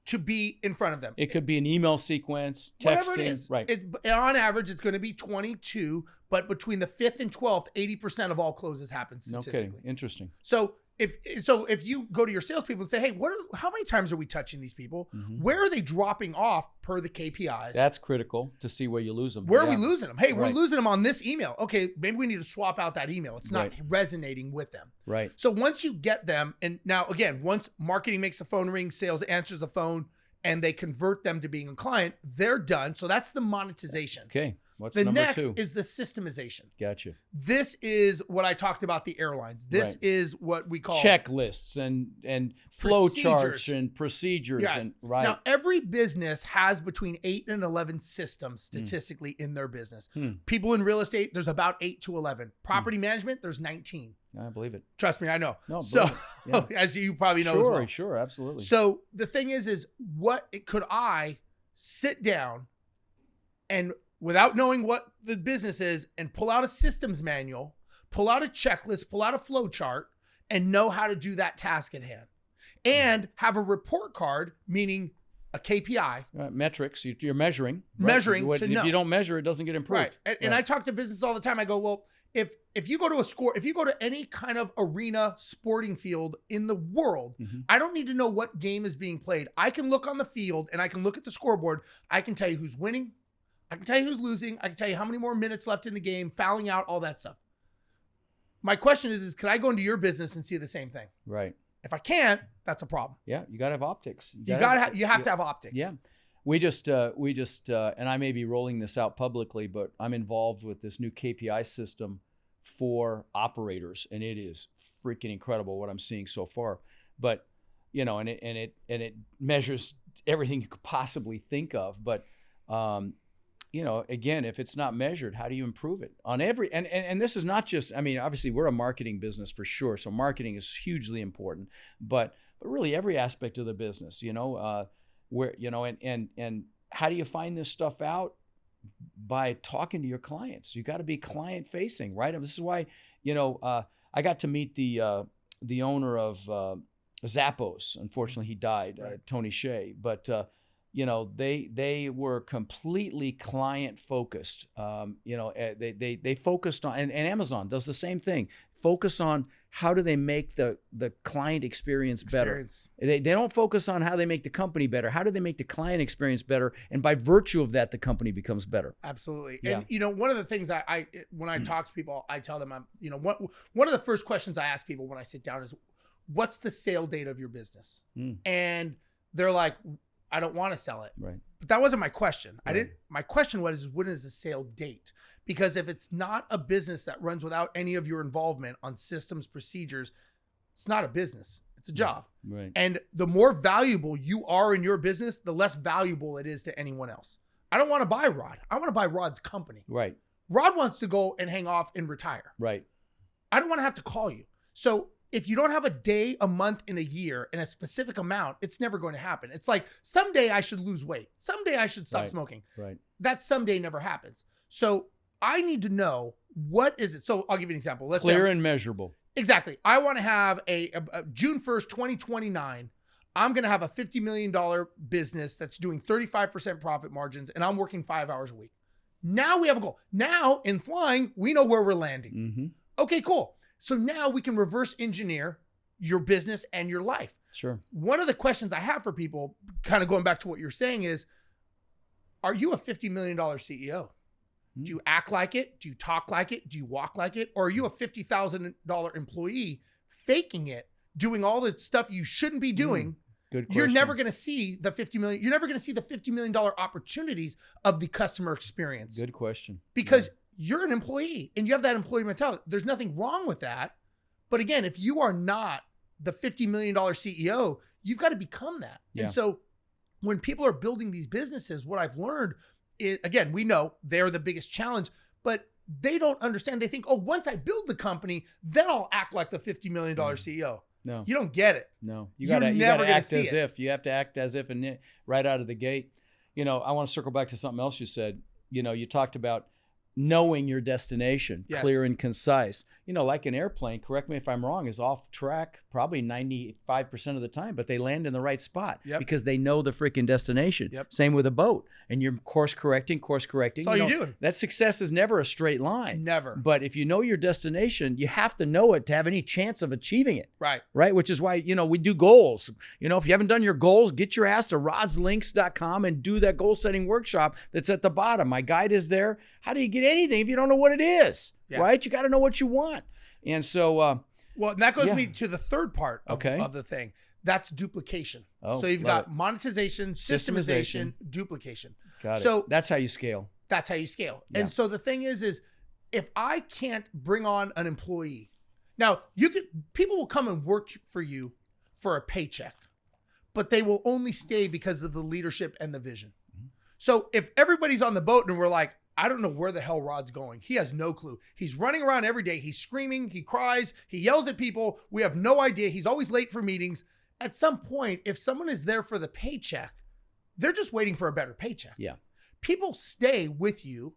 S3: to be in front of them.
S2: It could be an email sequence, texting.
S3: Whatever it is.
S2: Right.
S3: On average, it's going to be 22, but between the 5th and 12th, 80% of all closes happen statistically.
S2: Okay. Interesting.
S3: So if you go to your salespeople and say, hey, how many times are we touching these people?
S2: Mm-hmm.
S3: Where are they dropping off per the KPIs?
S2: That's critical to see where you lose them.
S3: Where are we losing them? Hey, we're
S2: Right.
S3: losing them on this email. Okay, maybe we need to swap out that email. It's not
S2: Right.
S3: resonating with them.
S2: Right.
S3: So once you get them, and now again, once marketing makes the phone ring, sales answers the phone, and they convert them to being a client, they're done. So that's the monetization.
S2: Okay. What's
S3: The
S2: number
S3: next
S2: 2?
S3: is the systemization.
S2: Gotcha.
S3: This is what I talked about the airlines. This
S2: Right.
S3: is what we call
S2: checklists and flow charts
S3: Procedures.
S2: and procedures.
S3: Yeah.
S2: And right.
S3: Now, every business has between 8 and 11 systems statistically in their business. People in real estate, there's about 8 to 11. Property management, there's 19.
S2: I believe it.
S3: Trust me, I know.
S2: No,
S3: so,
S2: believe it.
S3: as you probably know
S2: Sure,
S3: as well.
S2: sure, absolutely.
S3: So the thing is could I sit down and without knowing what the business is and pull out a systems manual, pull out a checklist, pull out a flow chart, and know how to do that task at hand, and have a report card, meaning a KPI.
S2: Metrics, you're measuring. Right?
S3: Measuring to
S2: if
S3: know.
S2: you don't measure, it doesn't get improved.
S3: Right. And I talk to business all the time. I go, well, if you go to if you go to any kind of arena sporting field in the world, I don't need to know what game is being played. I can look on the field and I can look at the scoreboard. I can tell you who's winning. I can tell you who's losing. I can tell you how many more minutes left in the game, fouling out, all that stuff. My question is could I go into your business and see the same thing?
S2: Right.
S3: If I can't, that's a problem.
S2: Yeah, you got to have optics.
S3: You have to have optics.
S2: Yeah. We just, and I may be rolling this out publicly, but I'm involved with this new KPI system for operators, and it is freaking incredible what I'm seeing so far. But, and it measures everything you could possibly think of. But, again, if it's not measured, how do you improve it on every? And this is not just. I mean, obviously, we're a marketing business for sure, so marketing is hugely important. But really, every aspect of the business, where and how do you find this stuff out? By talking to your clients. You got to be client facing, right? And this is why, I got to meet the owner of Zappos. Unfortunately, he died, Tony Shea. But they were completely client focused. They focused on, and Amazon does the same thing. Focus on how do they make the client experience better. They don't focus on how they make the company better. How do they make the client experience better? And by virtue of that, the company becomes better.
S3: Absolutely.
S2: Yeah.
S3: And one of the things I when I talk to people, I tell them one of the first questions I ask people when I sit down is, what's the sale date of your business? And they're like, I don't want to sell it.
S2: Right.
S3: But that wasn't my question.
S2: Right.
S3: My question was, when is the sale date? Because if it's not a business that runs without any of your involvement on systems, procedures, it's not a business. It's a job.
S2: Right.
S3: And the more valuable you are in your business, the less valuable it is to anyone else. I don't want to buy Rod. I want to buy Rod's company.
S2: Right.
S3: Rod wants to go and hang off and retire.
S2: Right.
S3: I don't want to have to call you. So if you don't have a day, a month, and a year and a specific amount, it's never going to happen. It's like someday I should lose weight. Someday I should stop smoking.
S2: Right.
S3: That someday never happens. So I need to know, what is it? So I'll give you an example. Let's
S2: Clear
S3: say,
S2: and measurable.
S3: Exactly. I want to have a June 1st, 2029. I'm going to have a $50 million business that's doing 35% profit margins, and I'm working 5 hours a week. Now we have a goal. Now in flying, we know where we're landing.
S2: Mm-hmm.
S3: Okay, cool. So now we can reverse engineer your business and your life.
S2: Sure.
S3: One of the questions I have for people, kind of going back to what you're saying, is, are you a $50 million CEO? Do you act like it? Do you talk like it? Do you walk like it? Or are you a $50,000 employee faking it, doing all the stuff you shouldn't be doing?
S2: Good question.
S3: You're never going to see the $50 million. You're never going to see the $50 million opportunities of the customer experience.
S2: Good question.
S3: Because you're an employee and you have that employee mentality. There's nothing wrong with that. But again, if you are not the $50 million CEO, you've got to become that.
S2: Yeah.
S3: And so when people are building these businesses, what I've learned is, again, we know they're the biggest challenge, but they don't understand. They think, oh, once I build the company, then I'll act like the $50 million CEO.
S2: No.
S3: You don't get it.
S2: No. You
S3: You're
S2: gotta
S3: never gonna
S2: act
S3: see
S2: as
S3: it.
S2: if. You have to act as if and right out of the gate. You know, I want to circle back to something else you said. You know, you talked about knowing your destination,
S3: Yes.
S2: clear and concise. You know, like an airplane, correct me if I'm wrong, is off track probably 95% of the time, but they land in the right spot
S3: Yep.
S2: because they know the freaking destination.
S3: Yep.
S2: Same with a boat. And you're course correcting.
S3: That's all you're doing.
S2: That success is never a straight line.
S3: Never.
S2: But if you know your destination, you have to know it to have any chance of achieving it.
S3: Right.
S2: Right? Which is why, you know, we do goals. You know, if you haven't done your goals, get your ass to rodslinks.com and do that goal setting workshop that's at the bottom. My guide is there. How do you get anything if you don't know what it is?
S3: Yeah.
S2: Right? You got to know what you want. And so,
S3: Well, and that goes
S2: Yeah.
S3: me to the third part of,
S2: Okay.
S3: of the thing. That's duplication.
S2: Oh,
S3: So you've
S2: love
S3: got monetization, systemization, duplication.
S2: got
S3: So-
S2: it. That's how you scale.
S3: That's how you scale.
S2: Yeah.
S3: And so the thing is if I can't bring on an employee, now people will come and work for you for a paycheck, but they will only stay because of the leadership and the vision.
S2: Mm-hmm.
S3: So if everybody's on the boat and we're like, I don't know where the hell Rod's going. He has no clue. He's running around every day. He's screaming. He cries. He yells at people. We have no idea. He's always late for meetings. At some point, if someone is there for the paycheck, they're just waiting for a better paycheck.
S2: Yeah.
S3: People stay with you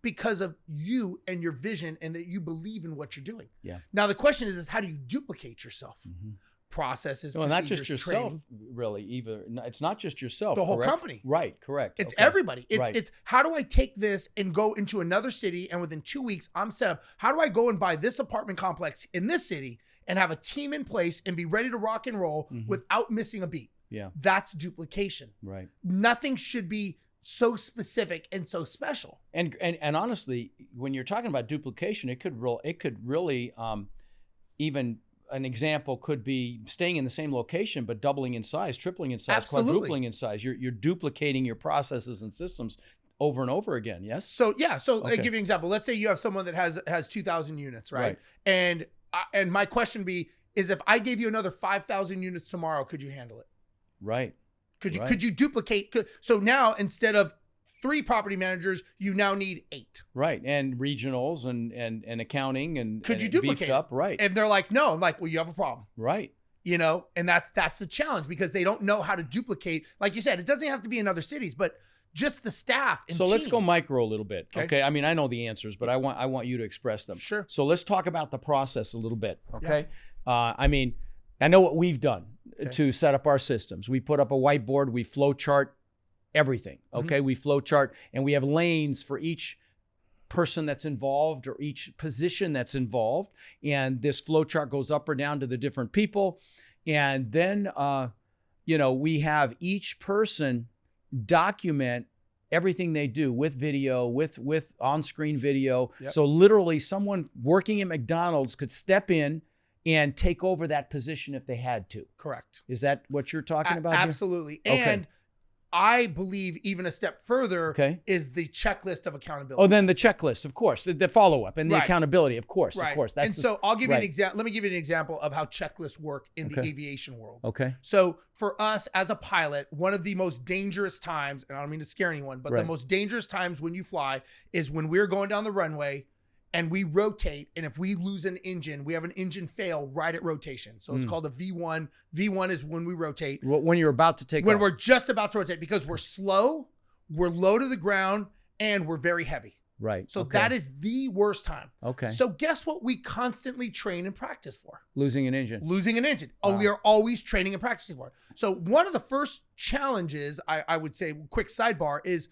S3: because of you and your vision and that you believe in what you're doing.
S2: Yeah.
S3: Now, the question is how do you duplicate yourself?
S2: Mm-hmm.
S3: Processes,
S2: Well, not just
S3: procedures,
S2: yourself,
S3: training.
S2: really, either. It's not just yourself.
S3: The whole
S2: correct?
S3: company.
S2: Right, correct.
S3: It's
S2: Okay.
S3: everybody.
S2: Right.
S3: It's how do I take this and go into another city and within 2 weeks I'm set up? How do I go and buy this apartment complex in this city and have a team in place and be ready to rock and roll without missing a beat?
S2: Yeah,
S3: That's duplication.
S2: right.
S3: Nothing should be so specific and so special.
S2: And honestly, when you're talking about duplication, it could really even an example could be staying in the same location but doubling in size, tripling in size,
S3: Absolutely.
S2: quadrupling in size. You're duplicating your processes and systems over and over again. Yes.
S3: So yeah, so
S2: Okay.
S3: I'll give you an example. Let's say you have someone that has 2,000 units, right?
S2: Right.
S3: And my question is if I gave you another 5,000 units tomorrow, could you handle it?
S2: Right.
S3: Could you
S2: Right.
S3: could you duplicate? So now instead of 3 property managers, you now need 8.
S2: Right. And regionals and accounting and
S3: Could
S2: and
S3: you
S2: it
S3: duplicate
S2: beefed
S3: it?
S2: up? Right.
S3: And they're like, no. I'm like, well, you have a problem.
S2: Right.
S3: You know, and that's the challenge because they don't know how to duplicate. Like you said, it doesn't have to be in other cities, but just the staff. And
S2: So let's
S3: team.
S2: go micro a little bit.
S3: Okay.
S2: Okay. I mean, I know the answers, but I want you to express them.
S3: Sure.
S2: So let's talk about the process a little bit. Okay. I mean, I know what we've done to set up our systems. We put up a whiteboard, we flow chart everything. Okay. We flow chart and we have lanes for each person that's involved or each position that's involved. And this flow chart goes up or down to the different people. And then, we have each person document everything they do with video, with on-screen video.
S3: Yep.
S2: So literally someone working at McDonald's could step in and take over that position if they had to.
S3: Correct.
S2: Is that what you're talking about here?
S3: Absolutely.
S2: Okay.
S3: And I believe even a step further
S2: Okay.
S3: is the checklist of accountability.
S2: Oh, then the checklist, of course, the follow-up and the
S3: Right.
S2: accountability, of course,
S3: Right.
S2: of course.
S3: And so I'll give you an
S2: right.
S3: example. Let me give you an example of how checklists work in the
S2: Okay.
S3: aviation world.
S2: Okay.
S3: So for us as a pilot, one of the most dangerous times, and I don't mean to scare anyone, but the
S2: Right.
S3: most dangerous times when you fly is when we're going down the runway and we rotate. And if we lose an engine, we have an engine fail right at rotation. So it's called a V1. V1 is when we rotate.
S2: When you're about to take
S3: When
S2: off.
S3: we're just about to rotate because we're slow, we're low to the ground, and we're very heavy.
S2: Right.
S3: So
S2: okay.
S3: that is the worst time.
S2: Okay.
S3: So guess what we constantly train and practice for?
S2: Losing an engine.
S3: Losing an engine. Oh, we are always training and practicing for it. So one of the first challenges, I would say, quick sidebar, is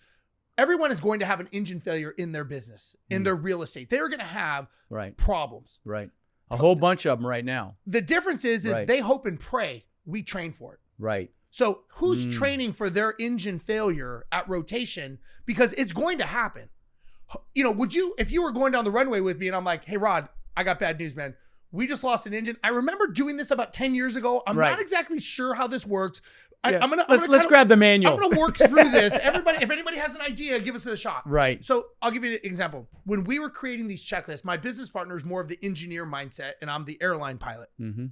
S3: everyone is going to have an engine failure in their business, in their real estate. They're going to have
S2: Right.
S3: problems.
S2: Right. A whole bunch of them right now.
S3: The difference is
S2: Right.
S3: they hope and pray. We train for it.
S2: Right.
S3: So who's training for their engine failure at rotation? Because it's going to happen. You know, if you were going down the runway with me and I'm like, hey, Rod, I got bad news, man. We just lost an engine. I remember doing this about 10 years ago. I'm
S2: Right.
S3: not exactly sure how this works.
S2: Yeah.
S3: I'm gonna
S2: let's grab the manual.
S3: I'm gonna work through this. Everybody, if anybody has an idea, give us a shot.
S2: Right.
S3: So I'll give you an example. When we were creating these checklists, my business partner is more of the engineer mindset, and I'm the airline pilot.
S2: Mm-hmm.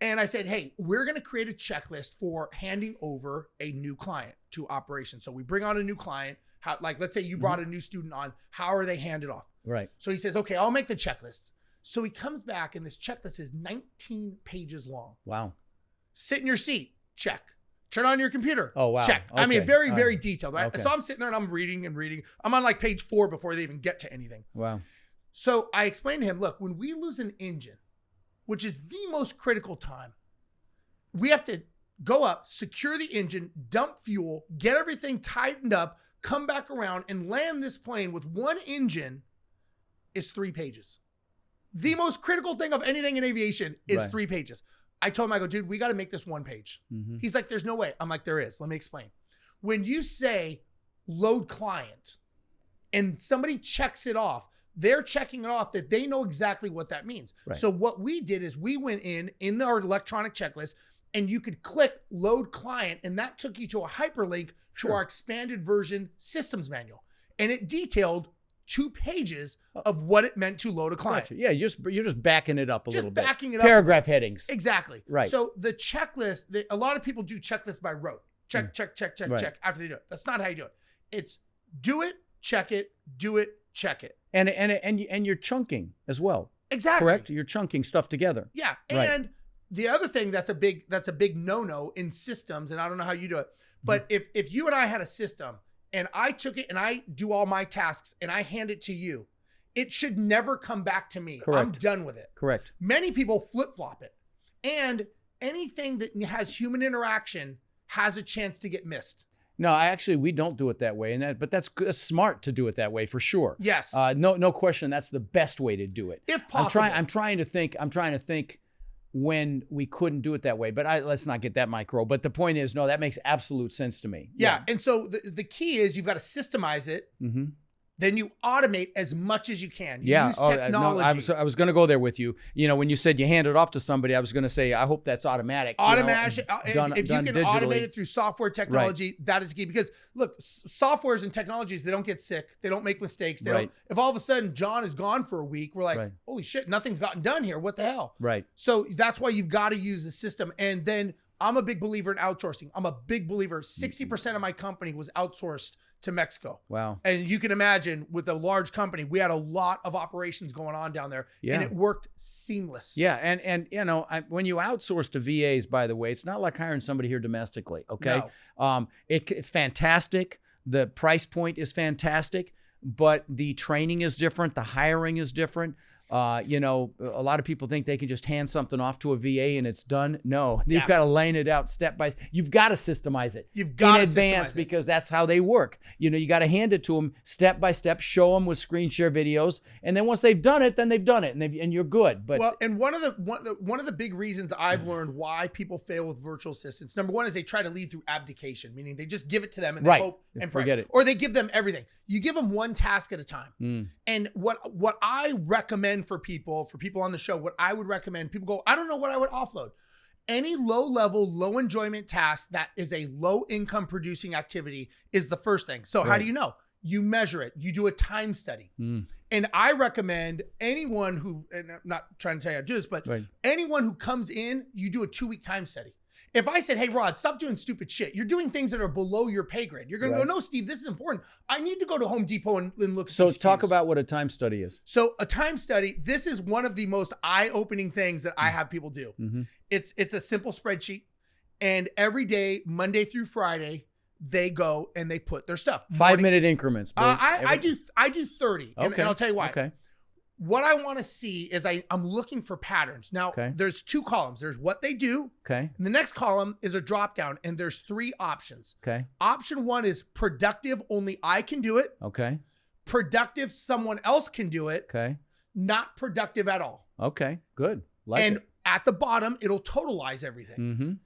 S3: And I said, hey, we're going to create a checklist for handing over a new client to operations. So we bring on a new client. Let's say you brought a new student on. How are they handed off?
S2: Right.
S3: So he says, okay, I'll make the checklist. So he comes back and this checklist is 19 pages long.
S2: Wow.
S3: Sit in your seat. Check. Turn on your computer.
S2: Oh, wow.
S3: Check.
S2: Okay.
S3: I mean, very, very detailed, right?
S2: Okay.
S3: So I'm sitting there and I'm reading and reading. I'm on like page 4 before they even get to anything.
S2: Wow.
S3: So I explained to him, look, when we lose an engine, which is the most critical time, we have to go up, secure the engine, dump fuel, get everything tightened up, come back around and land this plane with one engine is 3 pages. The most critical thing of anything in aviation is
S2: Right.
S3: 3 pages. I told him, I go, dude, we got to make this 1 page.
S2: Mm-hmm.
S3: He's like, there's no way. I'm like, there is. Let me explain. When you say load client and somebody checks it off, they're checking it off that they know exactly what that means.
S2: Right.
S3: So what we did is we went in our electronic checklist and you could click load client and that took you to a hyperlink to our expanded version systems manual. And it detailed 2 pages of what it meant to load a client.
S2: Gotcha. Yeah, you're just backing it up a little bit.
S3: Just backing it up.
S2: Paragraph headings.
S3: Exactly.
S2: Right.
S3: So the checklist, a lot of people do checklists by rote. Check, check,
S2: Right.
S3: check after they do it. That's not how you do it. It's do it, check it, do it, check it.
S2: And you're chunking as well.
S3: Exactly.
S2: Correct? You're chunking stuff together.
S3: Yeah.
S2: Right.
S3: And the other thing that's a big no-no in systems, and I don't know how you do it, but if you and I had a system and I took it and I do all my tasks and I hand it to you, it should never come back to me.
S2: Correct.
S3: I'm done with it.
S2: Correct.
S3: Many people flip-flop it. And anything that has human interaction has a chance to get missed.
S2: No, we don't do it that way, but that's smart to do it that way for sure.
S3: Yes.
S2: No question. That's the best way to do it.
S3: If possible.
S2: I'm trying to think when we couldn't do it that way, but let's not get that micro. But the point is, no, that makes absolute sense to me.
S3: Yeah. And so the key is you've got to systemize it.
S2: Mm-hmm.
S3: Then you automate as much as you can. You
S2: Yeah.
S3: use technology.
S2: No, I was going to go there with you. You know, when you said you hand it off to somebody, I was going to say, I hope that's automatic.
S3: Automation.
S2: Done
S3: if you can
S2: digitally.
S3: automate it through software technology, that is key. Because look, softwares and technologies, they don't get sick. They don't make mistakes. They don't. If all of a sudden John is gone for a week, we're like, holy shit, nothing's gotten done here. What the hell?
S2: Right.
S3: So that's why you've got to use the system. And then I'm a big believer in outsourcing. I'm a big believer. 60% of my company was outsourced to Mexico.
S2: Wow.
S3: And you can imagine with a large company, we had a lot of operations going on down there and it worked seamless.
S2: Yeah. And when you outsource to VAs, by the way, it's not like hiring somebody here domestically. Okay.
S3: No.
S2: It's fantastic. The price point is fantastic, but the training is different. The hiring is different. A lot of people think they can just hand something off to a VA and it's done. No, you've got to line it out step by step. You've got to systemize it.
S3: You've got
S2: in advance because that's how they work. You got to hand it to them step by step, show them with screen share videos, and then once they've done it, then they've done it, and you're good. But
S3: and one of the big reasons I've learned why people fail with virtual assistants, number one is they try to lead through abdication, meaning they just give it to them and they hope and
S2: forget it,
S3: or they give them everything. You give them one task at a time. And what I recommend for people on the show, what I would recommend, people go, I don't know what I would offload. Any low level, low enjoyment task that is a low income producing activity is the first thing. So how do you know? You measure it. You do a time study. And I recommend anyone who, and I'm not trying to tell you how to do this, but anyone who comes in, you do a 2-week time study. If I said, hey, Rod, stop doing stupid shit. You're doing things that are below your pay grade. You're going to go, no, Steve, this is important. I need to go to Home Depot and look at
S2: So
S3: these
S2: talk
S3: SKUs.
S2: about what a time study is.
S3: So a time study, this is one of the most eye-opening things that I have people do. It's a simple spreadsheet. And every day, Monday through Friday, they go and they put their stuff.
S2: 5-minute increments.
S3: I do 30. And I'll tell you why.
S2: Okay.
S3: What I want to see is I'm looking for patterns. Now, there's 2 columns. There's what they do.
S2: Okay.
S3: And the next column is a drop down, and there's 3 options.
S2: Okay.
S3: Option 1 is productive, only I can do it.
S2: Okay.
S3: Productive, someone else can do it.
S2: Okay.
S3: Not productive at all.
S2: Okay. Good.
S3: And
S2: it.
S3: at the bottom, it'll totalize everything.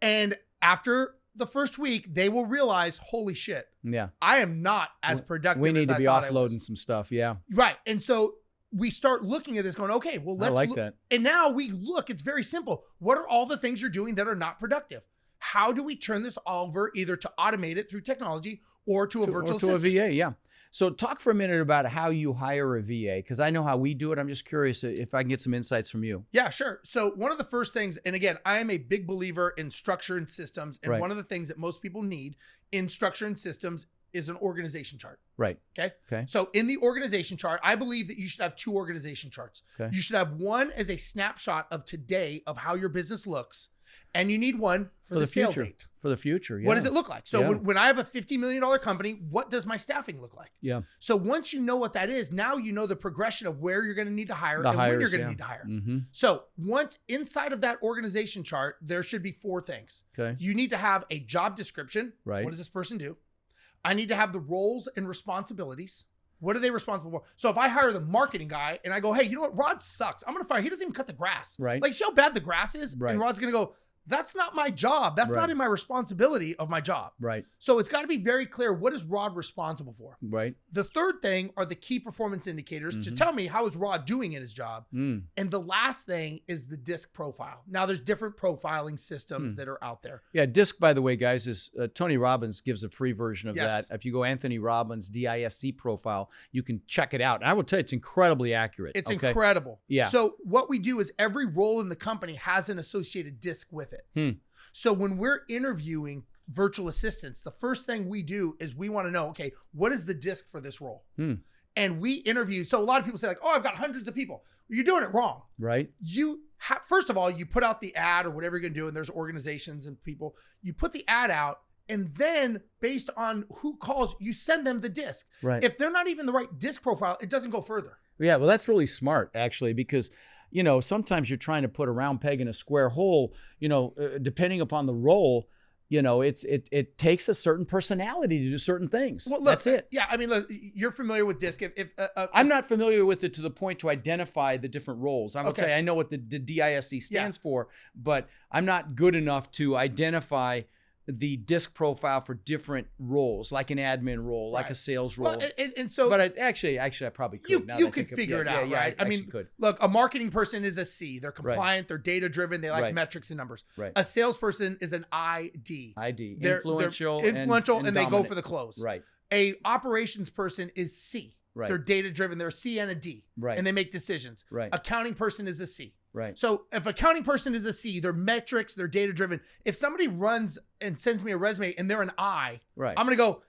S3: And after the first week, they will realize, holy shit.
S2: Yeah.
S3: I am not as productive
S2: We need
S3: as
S2: to
S3: I
S2: be
S3: thought I
S2: offloading
S3: was.
S2: some stuff. Yeah.
S3: Right. And so we start looking at this going, okay, well, let's
S2: like
S3: look.
S2: that.
S3: And now we look, it's very simple. What are all the things you're doing that are not productive? How do we turn this over either to automate it through technology or to a virtual assistant?
S2: To a VA, yeah. So talk for a minute about how you hire a VA, because I know how we do it. I'm just curious if I can get some insights from you.
S3: Yeah, sure. So one of the first things, and again, I am a big believer in structure and systems. And one of the things that most people need in structure and systems is an organization chart.
S2: Right.
S3: Okay.
S2: Okay.
S3: So in the organization chart, I believe that you should have 2 organization charts.
S2: Okay.
S3: You should have one as a snapshot of today of how your business looks. And you need one for the sale
S2: future.
S3: date.
S2: For the future. Yeah.
S3: What does it look like? So
S2: Yeah.
S3: when I have a $50 million company, what does my staffing look like?
S2: Yeah.
S3: So once you know what that is, now you know the progression of where you're going to need to hire and when you're going to need to hire.
S2: Mm-hmm.
S3: So once inside of that organization chart, there should be 4 things.
S2: Okay.
S3: You need to have a job description.
S2: Right.
S3: What does this person do? I need to have the roles and responsibilities. What are they responsible for? So if I hire the marketing guy and I go, hey, you know what? Rod sucks. I'm going to fire. He doesn't even cut the grass.
S2: Right.
S3: Like, see how bad the grass is?
S2: Right.
S3: And Rod's going to go, that's not my job. That's
S2: Right.
S3: not in my responsibility of my job.
S2: Right.
S3: So it's got to be very clear. What is Rod responsible for?
S2: Right.
S3: The third thing are the key performance indicators to tell me how is Rod doing in his job.
S2: Mm.
S3: And the last thing is the DISC profile. Now there's different profiling systems that are out there.
S2: Yeah. DISC, by the way, guys, is Tony Robbins gives a free version of
S3: Yes.
S2: that. If you go Anthony Robbins DISC profile, you can check it out. And I will tell you, it's incredibly accurate.
S3: It's
S2: okay?
S3: incredible.
S2: Yeah.
S3: So what we do is every role in the company has an associated DISC with it. So when we're interviewing virtual assistants, the first thing we do is we want to know, okay, what is the DISC for this role? And we interview. So a lot of people say like, oh, I've got hundreds of people. You're doing it wrong.
S2: Right.
S3: First of all, you put out the ad or whatever you're going to do, and there's organizations and people. You put the ad out, and then based on who calls, you send them the DISC.
S2: Right.
S3: If they're not even the right DISC profile, it doesn't go further.
S2: Yeah. Well, that's really smart, actually, because sometimes you're trying to put a round peg in a square hole, depending upon the role, it takes a certain personality to do certain things.
S3: Well, look,
S2: that's it.
S3: Yeah. I mean, look, you're familiar with DISC.
S2: I'm not familiar with it to the point to identify the different roles. I'm going to
S3: Okay.
S2: tell you, I know what the DISC stands for, but I'm not good enough to identify the DISC profile for different roles, like an admin role, like a sales role.
S3: Well, and so,
S2: but I probably could.
S3: you could figure it out, right? I mean,
S2: could.
S3: look, a marketing person is a C. They're compliant. They're data driven. They like metrics and numbers.
S2: Right.
S3: A salesperson is an ID.
S2: They're influential, and
S3: they go
S2: dominant.
S3: for the close.
S2: Right.
S3: A operations person is C.
S2: Right.
S3: They're data driven. They're a C and a D.
S2: Right.
S3: And they make decisions.
S2: Right.
S3: Accounting person is a C.
S2: Right.
S3: So if accounting person is a C, they're metrics, they're data driven. If somebody runs and sends me a resume and they're an I,
S2: right.
S3: I'm going to go,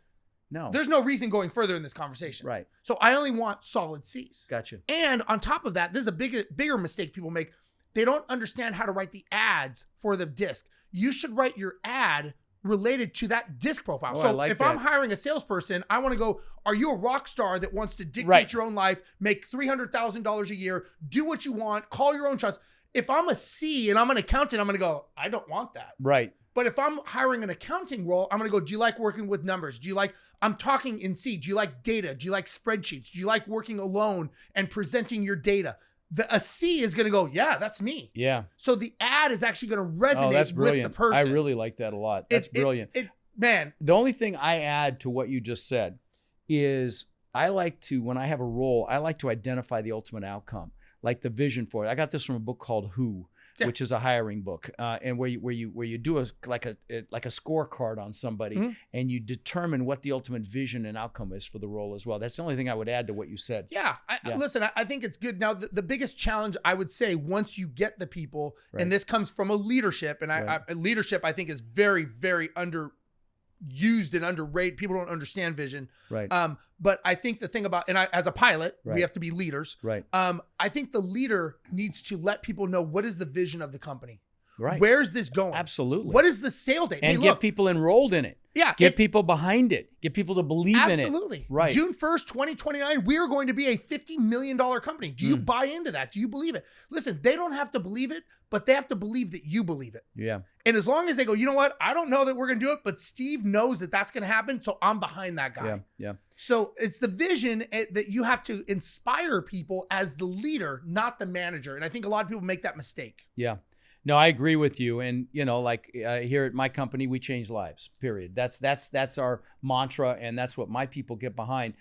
S2: no,
S3: there's no reason going further in this conversation.
S2: Right.
S3: So I only want solid C's.
S2: Gotcha.
S3: And on top of that, this is a bigger mistake people make. They don't understand how to write the ads for the DISC. You should write your ad related to that DISC profile.
S2: Oh,
S3: so
S2: I like
S3: if
S2: that.
S3: I'm hiring a salesperson, I want to go, are you a rock star that wants to dictate your own life, make $300,000 a year, do what you want, call your own shots? If I'm a C and I'm an accountant, I'm going to go, I don't want that.
S2: Right.
S3: But if I'm hiring an accounting role, I'm going to go, do you like working with numbers? I'm talking in C. Do you like data? Do you like spreadsheets? Do you like working alone and presenting your data? A C is going to go, yeah, that's me.
S2: Yeah.
S3: So the ad is actually going to resonate
S2: that's
S3: with
S2: brilliant.
S3: the person.
S2: I really like that a lot. That's brilliant.
S3: Man.
S2: The only thing I add to what you just said is when I have a role, I like to identify the ultimate outcome, like the vision for it. I got this from a book called Who, which is a hiring book, and where you do a scorecard on somebody, and you determine what the ultimate vision and outcome is for the role as well. That's the only thing I would add to what you said.
S3: Yeah. Listen, I think it's good. Now, the biggest challenge I would say once you get the people, and this comes from a leadership, and leadership I think is very, very underused and underrated. People don't understand vision.
S2: Right.
S3: But I think the thing about, as a pilot, we have to be leaders.
S2: Right.
S3: I think the leader needs to let people know what is the vision of the company.
S2: Right.
S3: Where's this going?
S2: Absolutely.
S3: What is the sale date?
S2: And get people enrolled in it.
S3: Yeah.
S2: Get people behind it. Get people to believe in it.
S3: Absolutely.
S2: Right.
S3: June 1st, 2029, we are going to be a $50 million company. Do you buy into that? Do you believe it? Listen, they don't have to believe it, but they have to believe that you believe it.
S2: Yeah.
S3: And as long as they go, you know what? I don't know that we're going to do it, but Steve knows that that's going to happen. So I'm behind that guy.
S2: Yeah. Yeah.
S3: So it's the vision that you have to inspire people as the leader, not the manager. And I think a lot of people make that mistake.
S2: Yeah. No, I agree with you. And, here at my company, we change lives, period. That's our mantra. And that's what my people get behind.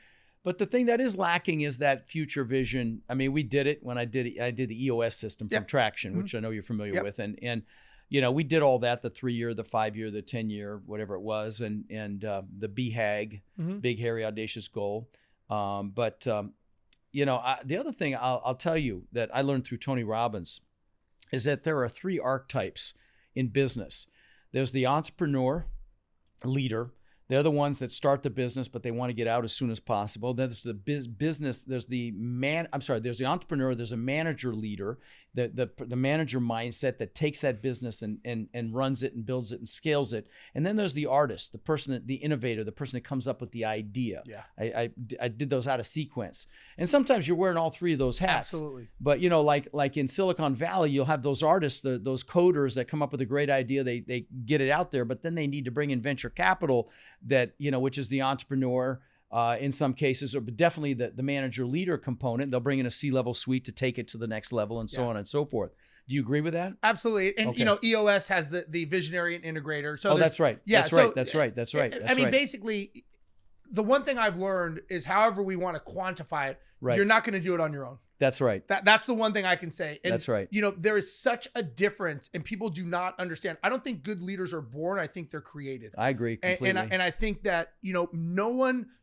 S2: But the thing that is lacking is that future vision. I mean, we did it when I did the EOS system from Traction, which I know you're familiar with. And we did all that, the 3-year, the 5-year, the 10-year, whatever it was. And the BHAG, big, hairy, audacious goal. The other thing I'll tell you that I learned through Tony Robbins is that there are 3 archetypes in business. There's the entrepreneur, leader, They're the ones that start the business, but they want to get out as soon as possible. Then there's the business. There's the there's the entrepreneur. There's a manager leader, the manager mindset that takes that business and runs it and builds it and scales it. And then there's the artist, the person, the innovator, the person that comes up with the idea.
S3: Yeah.
S2: I did those out of sequence. And sometimes you're wearing all three of those hats.
S3: Absolutely.
S2: But you know, like in Silicon Valley, you'll have those artists, those coders that come up with a great idea. They get it out there, but then they need to bring in venture capital that, you know, which is the entrepreneur in some cases, or definitely the manager leader component. They'll bring in a C-level suite to take it to the next level and so on and so forth. Do you agree with that?
S3: Absolutely. And, you know, EOS has the visionary and integrator. So
S2: that's right.
S3: Yeah,
S2: that's right.
S3: I mean, basically, the one thing I've learned is however we want to quantify it, you're not going to do it on your own.
S2: That's right.
S3: That's the one thing I can say. And,
S2: that's right.
S3: You know, there is such a difference, and people do not understand. I don't think good leaders are born. I think they're created.
S2: I agree completely.
S3: And I think that, you know,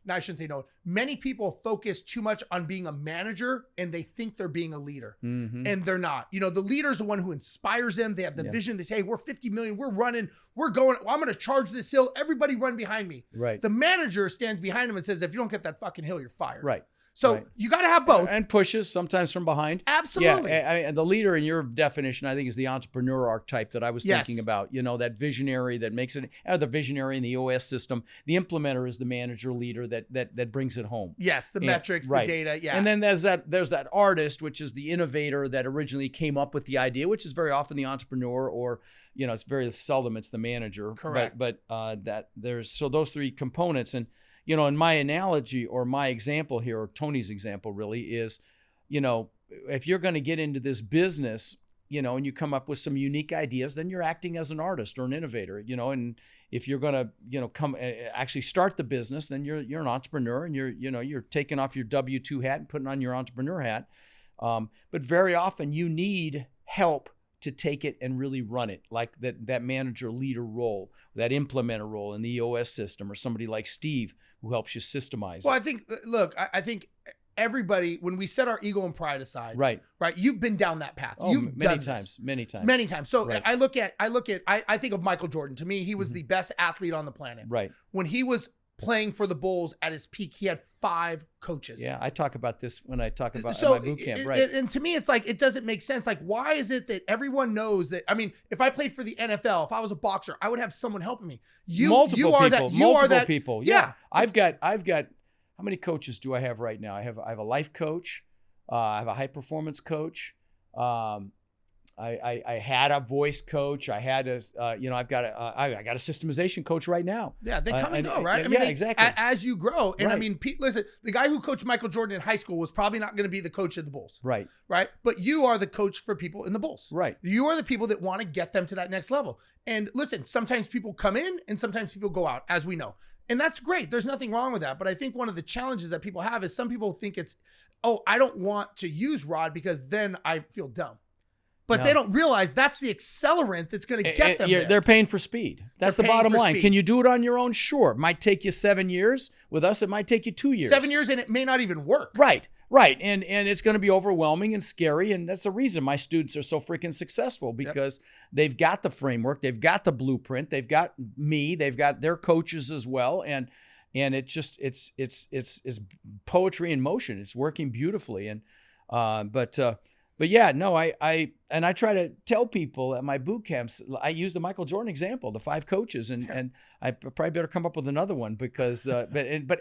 S3: I shouldn't say no. Many people focus too much on being a manager, and they think they're being a leader, and they're not. You know, the leader is the one who inspires them. They have the vision. They say, hey, we're 50 million. We're running. We're going. I'm going to charge this hill. Everybody run behind me.
S2: Right.
S3: The manager stands behind him and says, if you don't get that fucking hill, you're fired.
S2: Right.
S3: So you got to have both.
S2: And pushes sometimes from behind.
S3: Absolutely.
S2: Yeah, and the leader in your definition, I think, is the entrepreneur archetype that I was thinking about. You know, that visionary that makes it, the visionary in the OS system. The implementer is the manager leader that brings it home.
S3: Yes, the metrics, the data. Yeah.
S2: And then there's that artist, which is the innovator that originally came up with the idea, which is very often the entrepreneur, or, you know, it's very seldom it's the manager.
S3: Correct.
S2: But so those three components. And, you know, in my analogy or my example here, or Tony's example really is, you know, if you're going to get into this business, you know, and you come up with some unique ideas, then you're acting as an artist or an innovator, you know. And if you're going to, you know, actually start the business, then you're an entrepreneur, and you're taking off your W-2 hat and putting on your entrepreneur hat. But very often you need help to take it and really run it, like that manager leader role, that implementer role in the EOS system, or somebody like Steve who helps you systemize.
S3: Well, I think everybody, when we set our ego and pride aside, right, you've been down that path.
S2: Oh,
S3: you've
S2: many
S3: done
S2: times, many times.
S3: So I think of Michael Jordan. To me, he was the best athlete on the planet.
S2: Right.
S3: When he was playing for the Bulls at his peak, he had 5 coaches.
S2: Yeah, I talk about this when I talk about my boot camp. Right.
S3: And to me, it's like, it doesn't make sense. Like, why is it that everyone knows that? I mean, if I played for the NFL, if I was a boxer, I would have someone helping me. Multiple people.
S2: Yeah. I've got. How many coaches do I have right now? I have a life coach. I have a high performance coach. I had a voice coach. I had I've got I got a systemization coach right now.
S3: Yeah, they come and go, right? I mean,
S2: exactly.
S3: As you grow. And
S2: right.
S3: I mean, Pete, listen, the guy who coached Michael Jordan in high school was probably not going to be the coach of the Bulls.
S2: Right.
S3: Right. But you are the coach for people in the Bulls.
S2: Right.
S3: You are the people that want to get them to that next level. And listen, sometimes people come in and sometimes people go out, as we know. And that's great. There's nothing wrong with that. But I think one of the challenges that people have is some people think it's, oh, I don't want to use Rod because then I feel dumb. But they don't realize that's the accelerant that's going to get them there.
S2: They're paying for speed. That's the bottom line. Speed. Can you do it on your own? Sure. It might take you 7 years. With us, it might take you 2 years.
S3: 7 years, and it may not even work.
S2: Right. And it's going to be overwhelming and scary. And that's the reason my students are so freaking successful, because they've got the framework, they've got the blueprint, they've got me, they've got their coaches as well. And it's just it's poetry in motion. It's working beautifully. And But yeah, no, I try to tell people at my boot camps, I use the Michael Jordan example, the 5 coaches, and I probably better come up with another one, because but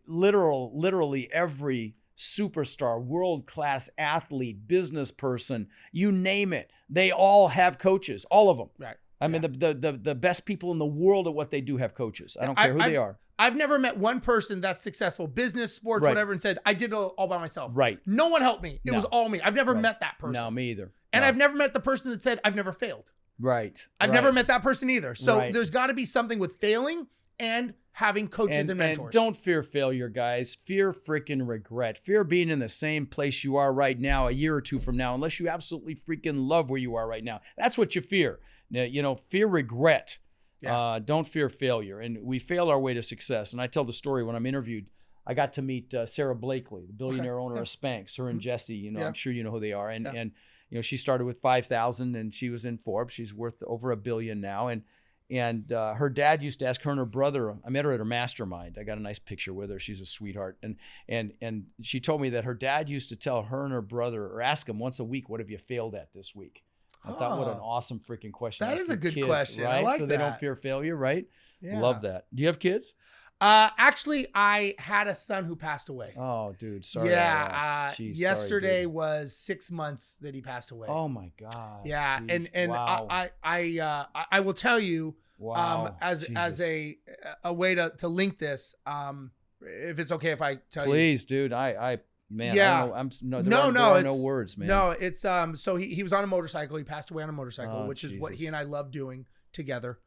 S2: literally every superstar, world-class athlete, business person, you name it, they all have coaches, all of them.
S3: Right.
S2: I mean, the best people in the world at what they do have coaches. I don't care who they are.
S3: I've never met one person that's successful, business, sports, whatever, and said, I did it all by myself.
S2: Right.
S3: No one helped me. It was all me. I've never met that person.
S2: No, me either.
S3: And I've never met the person that said, I've never failed.
S2: Right.
S3: I've never met that person either. So there's got to be something with failing and having coaches and mentors.
S2: And don't fear failure, guys. Fear freaking regret. Fear being in the same place you are right now a year or 2 from now, unless you absolutely freaking love where you are right now. That's what you fear. You know, fear regret. Yeah. Don't fear failure. And we fail our way to success. And I tell the story when I'm interviewed. I got to meet Sarah Blakely, the billionaire owner of Spanx. Her and Jesse, you know, I'm sure you know who they are. And you know, she started with 5,000 and she was in Forbes. She's worth over $1 billion now. And her dad used to ask her and her brother. I met her at her mastermind. I got a nice picture with her. She's a sweetheart. And she told me that her dad used to tell her and her brother, or ask them once a week, "What have you failed at this week?" I thought, what an awesome freaking question.
S3: That
S2: to
S3: is
S2: ask
S3: a good
S2: kids,
S3: question.
S2: right?
S3: I like
S2: so they
S3: that.
S2: don't fear failure, right?
S3: Yeah.
S2: Love that. Do you have kids?
S3: Actually, I had a son who passed away.
S2: Oh, dude, sorry.
S3: Yeah.
S2: Jeez,
S3: yesterday
S2: sorry, dude.
S3: was 6 months that he passed away.
S2: Oh my God.
S3: Yeah,
S2: Steve.
S3: and
S2: wow.
S3: I will tell you,
S2: Wow.
S3: as a way to link this, if it's okay if I tell you.
S2: Please, dude. Man,
S3: Yeah.
S2: I don't know. There are no
S3: it's
S2: words, man.
S3: No, it's so he was on a motorcycle. He passed away on a motorcycle,
S2: Oh,
S3: which is what
S2: Jesus.
S3: he and I love doing together.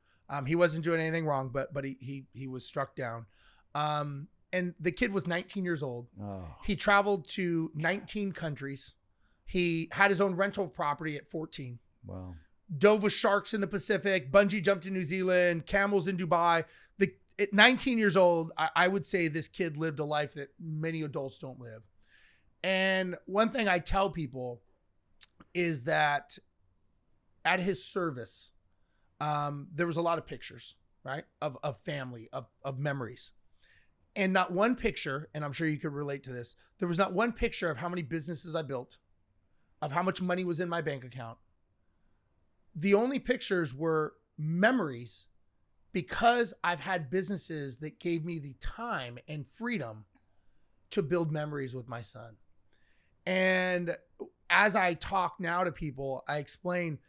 S3: He wasn't doing anything wrong, but he was struck down. And the kid was 19 years old.
S2: Oh.
S3: He traveled to 19 countries. He had his own rental property at 14.
S2: Wow.
S3: Dove with sharks in the Pacific, bungee jumped in New Zealand, camels in Dubai. At 19 years old, I would say this kid lived a life that many adults don't live. And one thing I tell people is that at his service, there was a lot of pictures, right? Of family, of memories. And not one picture, and I'm sure you could relate to this, there was not one picture of how many businesses I built, of how much money was in my bank account. The only pictures were memories, because I've had businesses that gave me the time and freedom to build memories with my son. And as I talk now to people, I explain,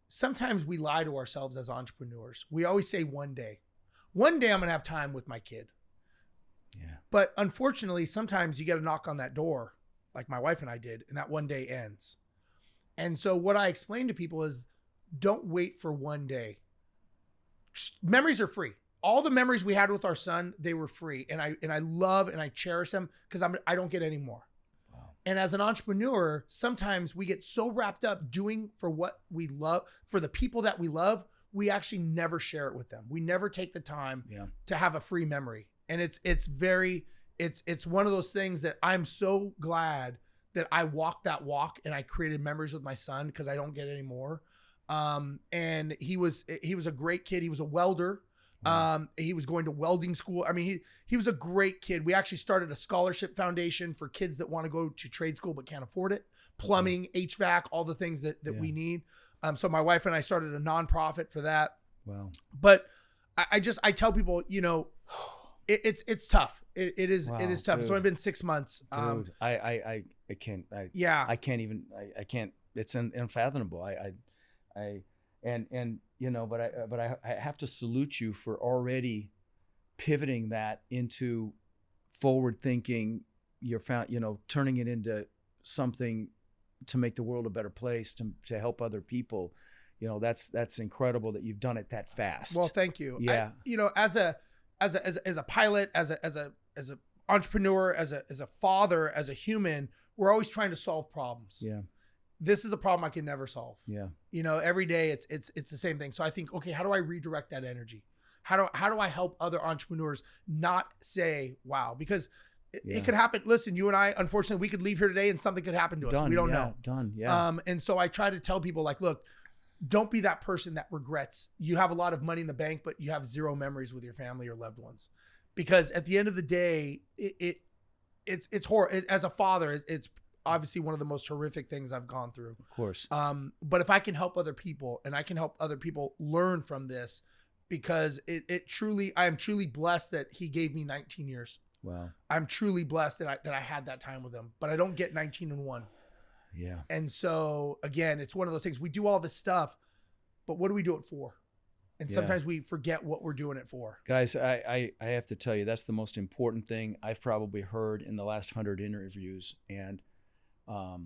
S3: sometimes we lie to ourselves as entrepreneurs. We always say one day I'm going to have time with my kid.
S2: Yeah.
S3: But unfortunately, sometimes you get a knock on that door, like my wife and I did, and that one day ends. And so what I explain to people is, don't wait for one day. Memories are free. All the memories we had with our son, they were free. And I love and I cherish them, because I don't get any more.
S2: Wow.
S3: And as an entrepreneur, sometimes we get so wrapped up doing for what we love, for the people that we love, we actually never share it with them. We never take the time to have a free memory. And it's one of those things that I'm so glad that I walked that walk and I created memories with my son, because I don't get any more. And he was a great kid. He was a welder. He was going to welding school. I mean, he was a great kid. We actually started a scholarship foundation for kids that want to go to trade school but can't afford it. Plumbing, HVAC, all the things that we need. So my wife and I started a nonprofit for that.
S2: Wow.
S3: But I tell people, it's tough. It is tough.
S2: Dude.
S3: It's only been 6 months.
S2: Dude, I can't. I can't even. I can't. It's unfathomable. But I have to salute you for already pivoting that into forward thinking. Turning it into something to make the world a better place, to help other people. That's incredible that you've done it that fast.
S3: Well, thank you.
S2: Yeah.
S3: As a pilot, as a entrepreneur, as a father, as a human, we're always trying to solve problems.
S2: Yeah.
S3: This is a problem I can never solve.
S2: Yeah.
S3: Every day it's the same thing. So I think, okay, how do I redirect that energy? How do I help other entrepreneurs not say, wow, because it could happen. Listen, you and I, unfortunately, we could leave here today and something could happen to us. We don't know.
S2: Done. Yeah.
S3: And so I try to tell people, like, look, don't be that person that regrets. You have a lot of money in the bank, but you have zero memories with your family or loved ones. Because at the end of the day, it's horrible. As a father, it's obviously one of the most horrific things I've gone through.
S2: Of course.
S3: But if I can help other people, and I can help other people learn from this, because I am truly blessed that he gave me 19 years.
S2: Wow.
S3: I'm truly blessed that I had that time with him, but I don't get 19 and 1.
S2: Yeah.
S3: And so again, it's one of those things. We do all this stuff, but what do we do it for? And sometimes we forget what we're doing it for.
S2: Guys, I have to tell you, that's the most important thing I've probably heard in the last 100 interviews. And I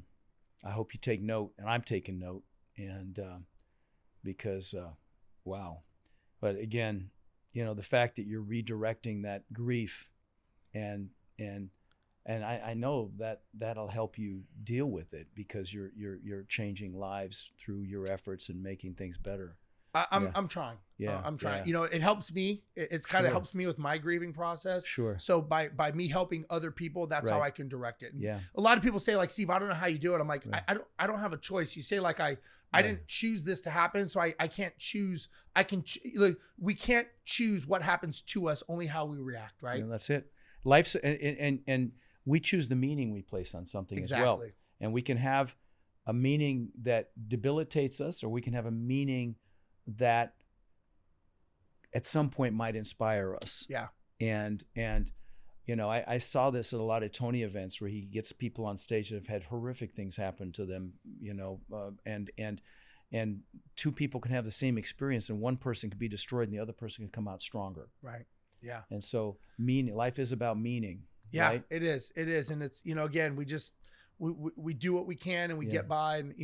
S2: hope you take note, and I'm taking note, and because wow. But again, the fact that you're redirecting that grief, and I know that'll help you deal with it, because you're changing lives through your efforts and making things better.
S3: I'm trying. I'm trying.
S2: Yeah.
S3: It helps me. It's kind of helps me with my grieving process.
S2: Sure.
S3: So by me helping other people, that's how I can direct it. And a lot of people say like, Steve, I don't know how you do it. I'm like, I don't have a choice. You say like, I didn't choose this to happen. So I can't choose. We can't choose what happens to us, only how we react. Right.
S2: Yeah, that's it. Life's, and we choose the meaning we place on something as well. And we can have a meaning that debilitates us, or we can have a meaning that at some point might inspire us. Yeah. And I saw this at a lot of Tony events where he gets people on stage that have had horrific things happen to them, and two people can have the same experience, and one person can be destroyed and the other person can come out stronger. Right. Yeah. And so life is about meaning. Yeah, right? It is. And it's, again, we do what we can and we get by, and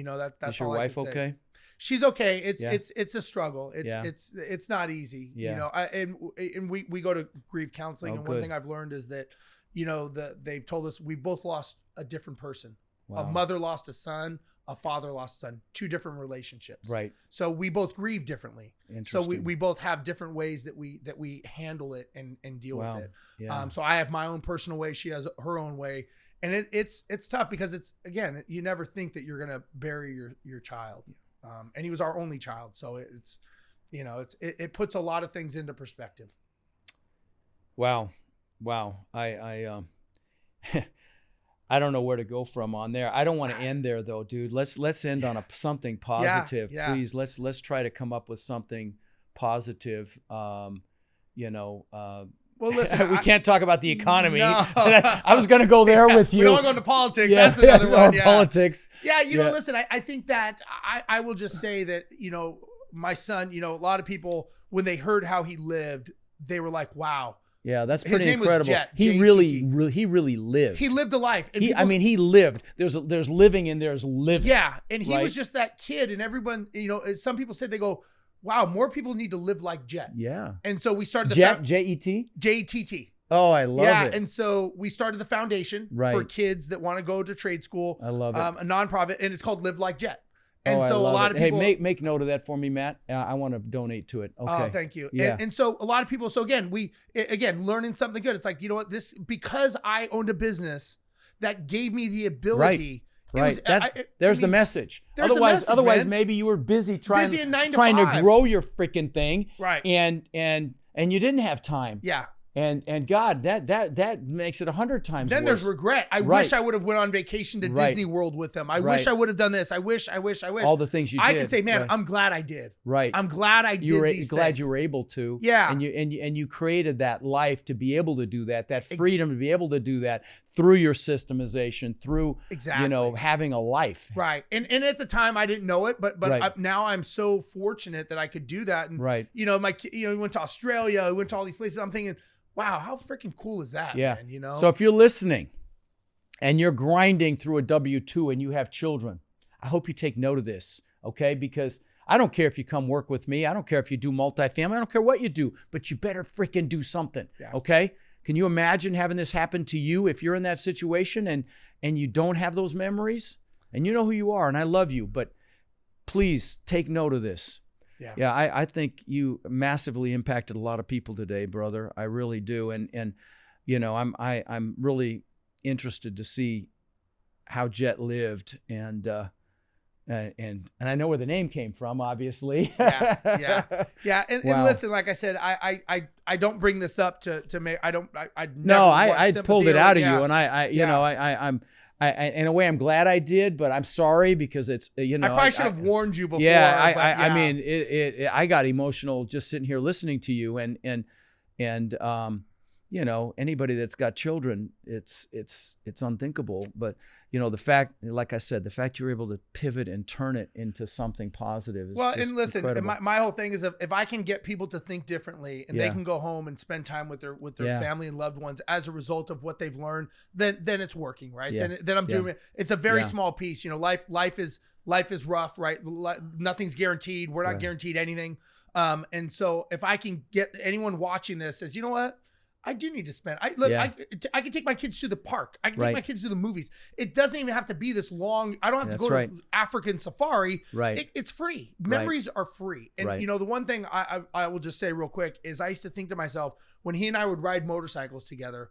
S2: that's Is your wife okay?
S3: She's okay. It's a struggle. It's not easy. And we go to grief counseling, and one thing I've learned is that, they've told us we both lost a different person. Wow. A mother lost a son, a father lost a son, two different relationships. Right. So we both grieve differently. So we both have different ways that we handle it and deal with it. Yeah. So I have my own personal way. She has her own way. And it's tough because it's, again, you never think that you're going to bury your child. And he was our only child. So it's, it puts a lot of things into perspective. Wow. I don't know where to go from on there. I don't want to end there though, dude. Let's end on something positive, please. Let's try to come up with something positive. Well, listen, we can't talk about the economy. No. I was going to go there with you. We don't want to go into politics. That's another one. Politics. Yeah. Listen, I think that I will just say that, my son, a lot of people, when they heard how he lived, they were like, wow. Yeah, that's pretty incredible. Was Jet, he really lived. He lived a life. And he lived. There's living and there's living. Yeah, and he was just that kid. And everyone, some people said, they go, wow, more people need to live like Jet. Yeah. And so we started the Jet, J-E-T? J-E-T-T. Oh, I love it. Yeah, and so we started the foundation for kids that want to go to trade school. I love it. A nonprofit, and it's called Live Like Jet. And so a lot of people. Hey, make note of that for me, Matt. I want to donate to it. Okay. Oh, thank you. Yeah. And so a lot of people. So again, learning something good. It's like, because I owned a business that gave me the ability. Right. There's the message. Otherwise, maybe you were busy trying to grow your freaking thing. Right. And you didn't have time. Yeah. And God, that makes it 100 times then worse. There's regret. I wish I would have went on vacation to Disney World with them. I wish I would have done this. I wish. All the things you did. I can say, man, I'm glad I did. Right. I'm glad I did these things. Glad you were able to. Yeah. And you created that life to be able to do that freedom to be able to do that through your systemization, through having a life. Right. And at the time I didn't know it, but now I'm so fortunate that I could do that. And we went to Australia, we went to all these places. I'm thinking, wow, how freaking cool is that, man? So if you're listening and you're grinding through a W-2 and you have children, I hope you take note of this, okay? Because I don't care if you come work with me. I don't care if you do multifamily. I don't care what you do, but you better freaking do something, okay? Can you imagine having this happen to you if you're in that situation and you don't have those memories? And you know who you are, and I love you, but please take note of this. Yeah, I think you massively impacted a lot of people today, brother. I really do, and I'm really interested to see how Jet lived, and I know where the name came from, obviously. Yeah. And listen, like I said, I don't bring this up to make. I pulled it out of you, and I'm. In a way, I'm glad I did, but I'm sorry because it's, I probably should have warned you before. Yeah, I mean, I got emotional just sitting here listening to you, and anybody that's got children, it's unthinkable. But the fact, like I said, the fact you're able to pivot and turn it into something positive is and listen, my whole thing is if I can get people to think differently and they can go home and spend time with their family and loved ones as a result of what they've learned, then it's working, right? Yeah. Then I'm doing it. It's a very small piece. Life is rough, right? Nothing's guaranteed. We're not guaranteed anything. And so if I can get anyone watching this says, you know what? I do need to spend.
S2: Yeah.
S3: I can take my kids to the park. I can
S2: Right.
S3: take my kids to the movies. It doesn't even have to be this long. I don't have to
S2: That's
S3: go
S2: right.
S3: to African safari.
S2: Right.
S3: It's free. Memories are free. And
S2: Right.
S3: you know, the one thing I will just say real quick is I used to think to myself, when he and I would ride motorcycles together,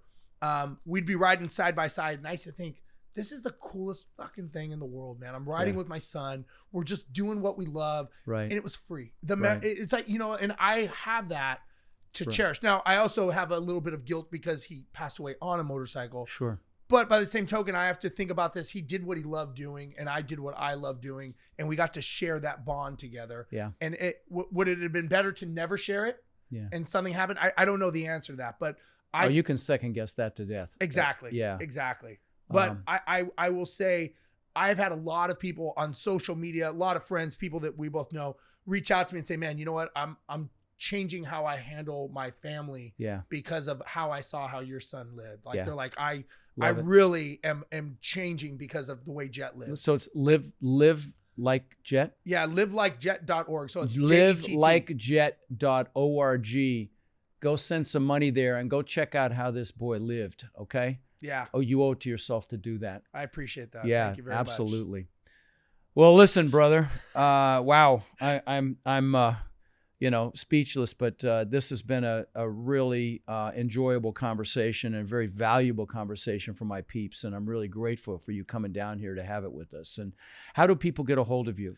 S3: we'd be riding side by side, and I used to think, this is the coolest fucking thing in the world, man. I'm riding with my son. We're just doing what we love.
S2: Right.
S3: And it was free.
S2: Right.
S3: It's like, you know, and I have that to cherish. Now, I also have a little bit of guilt because he passed away on a motorcycle.
S2: Sure.
S3: But by the same token, I have to think about this. He did what he loved doing, and I did what I loved doing, and we got to share that bond together.
S2: Yeah.
S3: And would it have been better to never share it?
S2: Yeah.
S3: And something happened? I don't know the answer to that, but
S2: you can second guess that to death.
S3: Exactly.
S2: Yeah.
S3: Exactly. But I will say, I've had a lot of people on social media, a lot of friends, people that we both know, reach out to me and say, man, you know what? I'm changing how I handle my family because of how I saw how your son lived. Like they're like, I really am changing because of the way Jet lives.
S2: So it's live like Jet?
S3: Yeah, livelikejet.org. So it's
S2: livelikejet.org. Go send some money there and go check out how this boy lived, okay?
S3: Yeah.
S2: Oh, you owe it to yourself to do that.
S3: I appreciate that.
S2: Yeah,
S3: Thank you very
S2: absolutely.
S3: much.
S2: Well, listen, brother. Wow. I'm speechless, but this has been a really enjoyable conversation and a very valuable conversation for my peeps. And I'm really grateful for you coming down here to have it with us. And how do people get a hold of you?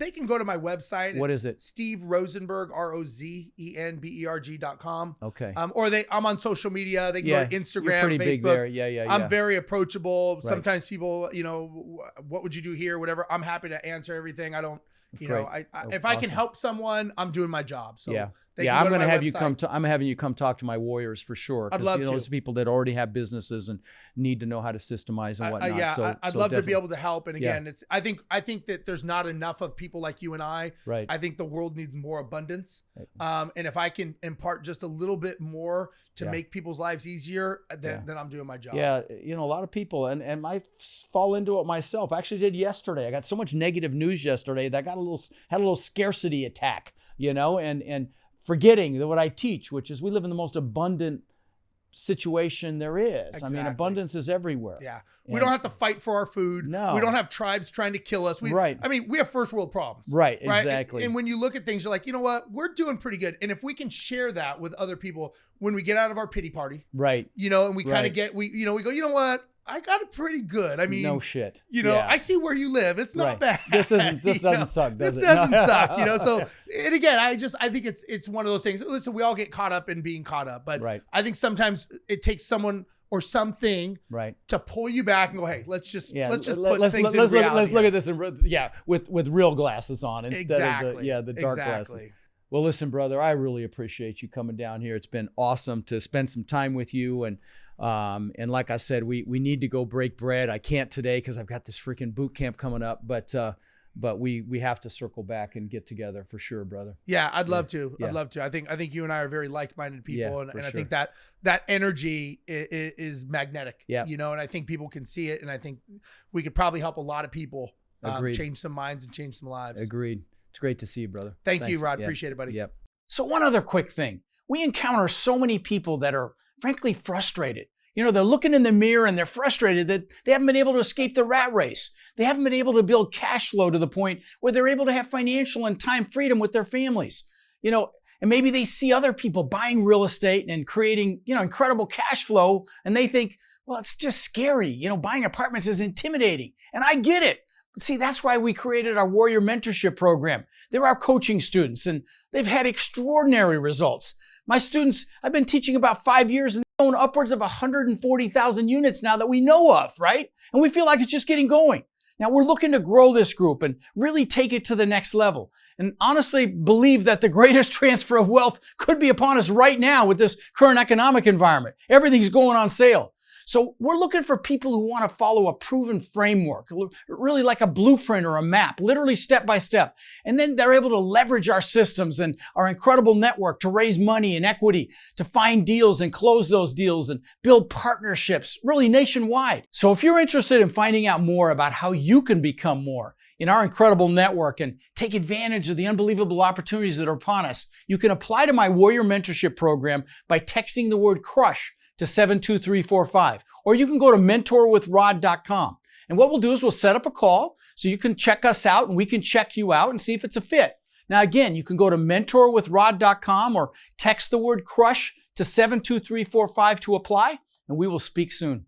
S3: They can go to my website.
S2: What is it?
S3: Steve Rosenberg, ROZENBERG.com.
S2: Okay.
S3: Or I'm on social media. They can go to Instagram,
S2: you're pretty
S3: Facebook.
S2: big there. Yeah.
S3: I'm very approachable.
S2: Right.
S3: Sometimes people, you know, what would you do here? Whatever. I'm happy to answer everything. I don't, you know, if I can help someone, I'm doing my job. So
S2: I'm going to have you come. I'm having you come talk to my warriors for sure.
S3: I'd love to.
S2: It's people that already have businesses and need to know how to systemize and whatnot.
S3: I'd love to be able to help. And again, I think that there's not enough of people like you and I.
S2: Right.
S3: I think the world needs more abundance. And if I can impart just a little bit more to make people's lives easier, then I'm doing my job.
S2: Yeah, you know, a lot of people, and I fall into it myself. I actually did yesterday. I got so much negative news yesterday that I had a little scarcity attack, you know, and forgetting that what I teach, which is we live in the most abundant situation there is.
S3: Exactly.
S2: I mean, abundance is everywhere.
S3: Yeah. We don't have to fight for our food.
S2: No.
S3: We don't have tribes trying to kill us.
S2: Right.
S3: I mean, we have first world problems.
S2: Right, exactly.
S3: And when you look at things, you're like, you know what? We're doing pretty good. And if we can share that with other people when we get out of our pity party,
S2: right,
S3: you know, and we kind of we go, you know what? I got it pretty good. I mean,
S2: no shit.
S3: You know, I see where you live. It's not bad.
S2: This doesn't suck, does it?
S3: This doesn't suck, you know? So, and again, I think it's one of those things. Listen, we all get caught up in being caught up, but I think sometimes it takes someone or something to pull you back and go, hey, let's just put things in reality.
S2: Let's look at this with real glasses on instead of the dark glasses. Well, listen, brother, I really appreciate you coming down here. It's been awesome to spend some time with you. And like I said, we need to go break bread. I can't today because I've got this freaking boot camp coming up, but we have to circle back and get together for sure, brother.
S3: Yeah, I'd love to. I'd love to. I think you and I are very like-minded people, and I think that energy is magnetic.
S2: Yeah.
S3: You know, and I think people can see it, and I think we could probably help a lot of people change some minds and change some lives.
S2: Agreed. It's great to see you, brother.
S3: Thanks. You, Rod. Appreciate it, buddy.
S2: Yep.
S4: So one other quick thing. We encounter so many people that are frankly frustrated. You know, they're looking in the mirror and they're frustrated that they haven't been able to escape the rat race. They haven't been able to build cash flow to the point where they're able to have financial and time freedom with their families. You know, and maybe they see other people buying real estate and creating, you know, incredible cash flow, and they think, well, it's just scary. You know, buying apartments is intimidating. And I get it. See, that's why we created our Warrior Mentorship Program. They're our coaching students, and they've had extraordinary results. My students, I've been teaching about 5 years, and they own upwards of 140,000 units now that we know of, right? And we feel like it's just getting going. Now, we're looking to grow this group and really take it to the next level. And honestly believe that the greatest transfer of wealth could be upon us right now with this current economic environment. Everything's going on sale. So we're looking for people who want to follow a proven framework, really like a blueprint or a map, literally step by step. And then they're able to leverage our systems and our incredible network to raise money and equity, to find deals and close those deals and build partnerships really nationwide. So if you're interested in finding out more about how you can become more in our incredible network and take advantage of the unbelievable opportunities that are upon us, you can apply to my Warrior Mentorship Program by texting the word CRUSH to 72345. Or you can go to mentorwithrod.com. And what we'll do is we'll set up a call so you can check us out and we can check you out and see if it's a fit. Now again, you can go to mentorwithrod.com or text the word CRUSH to 72345 to apply, and we will speak soon.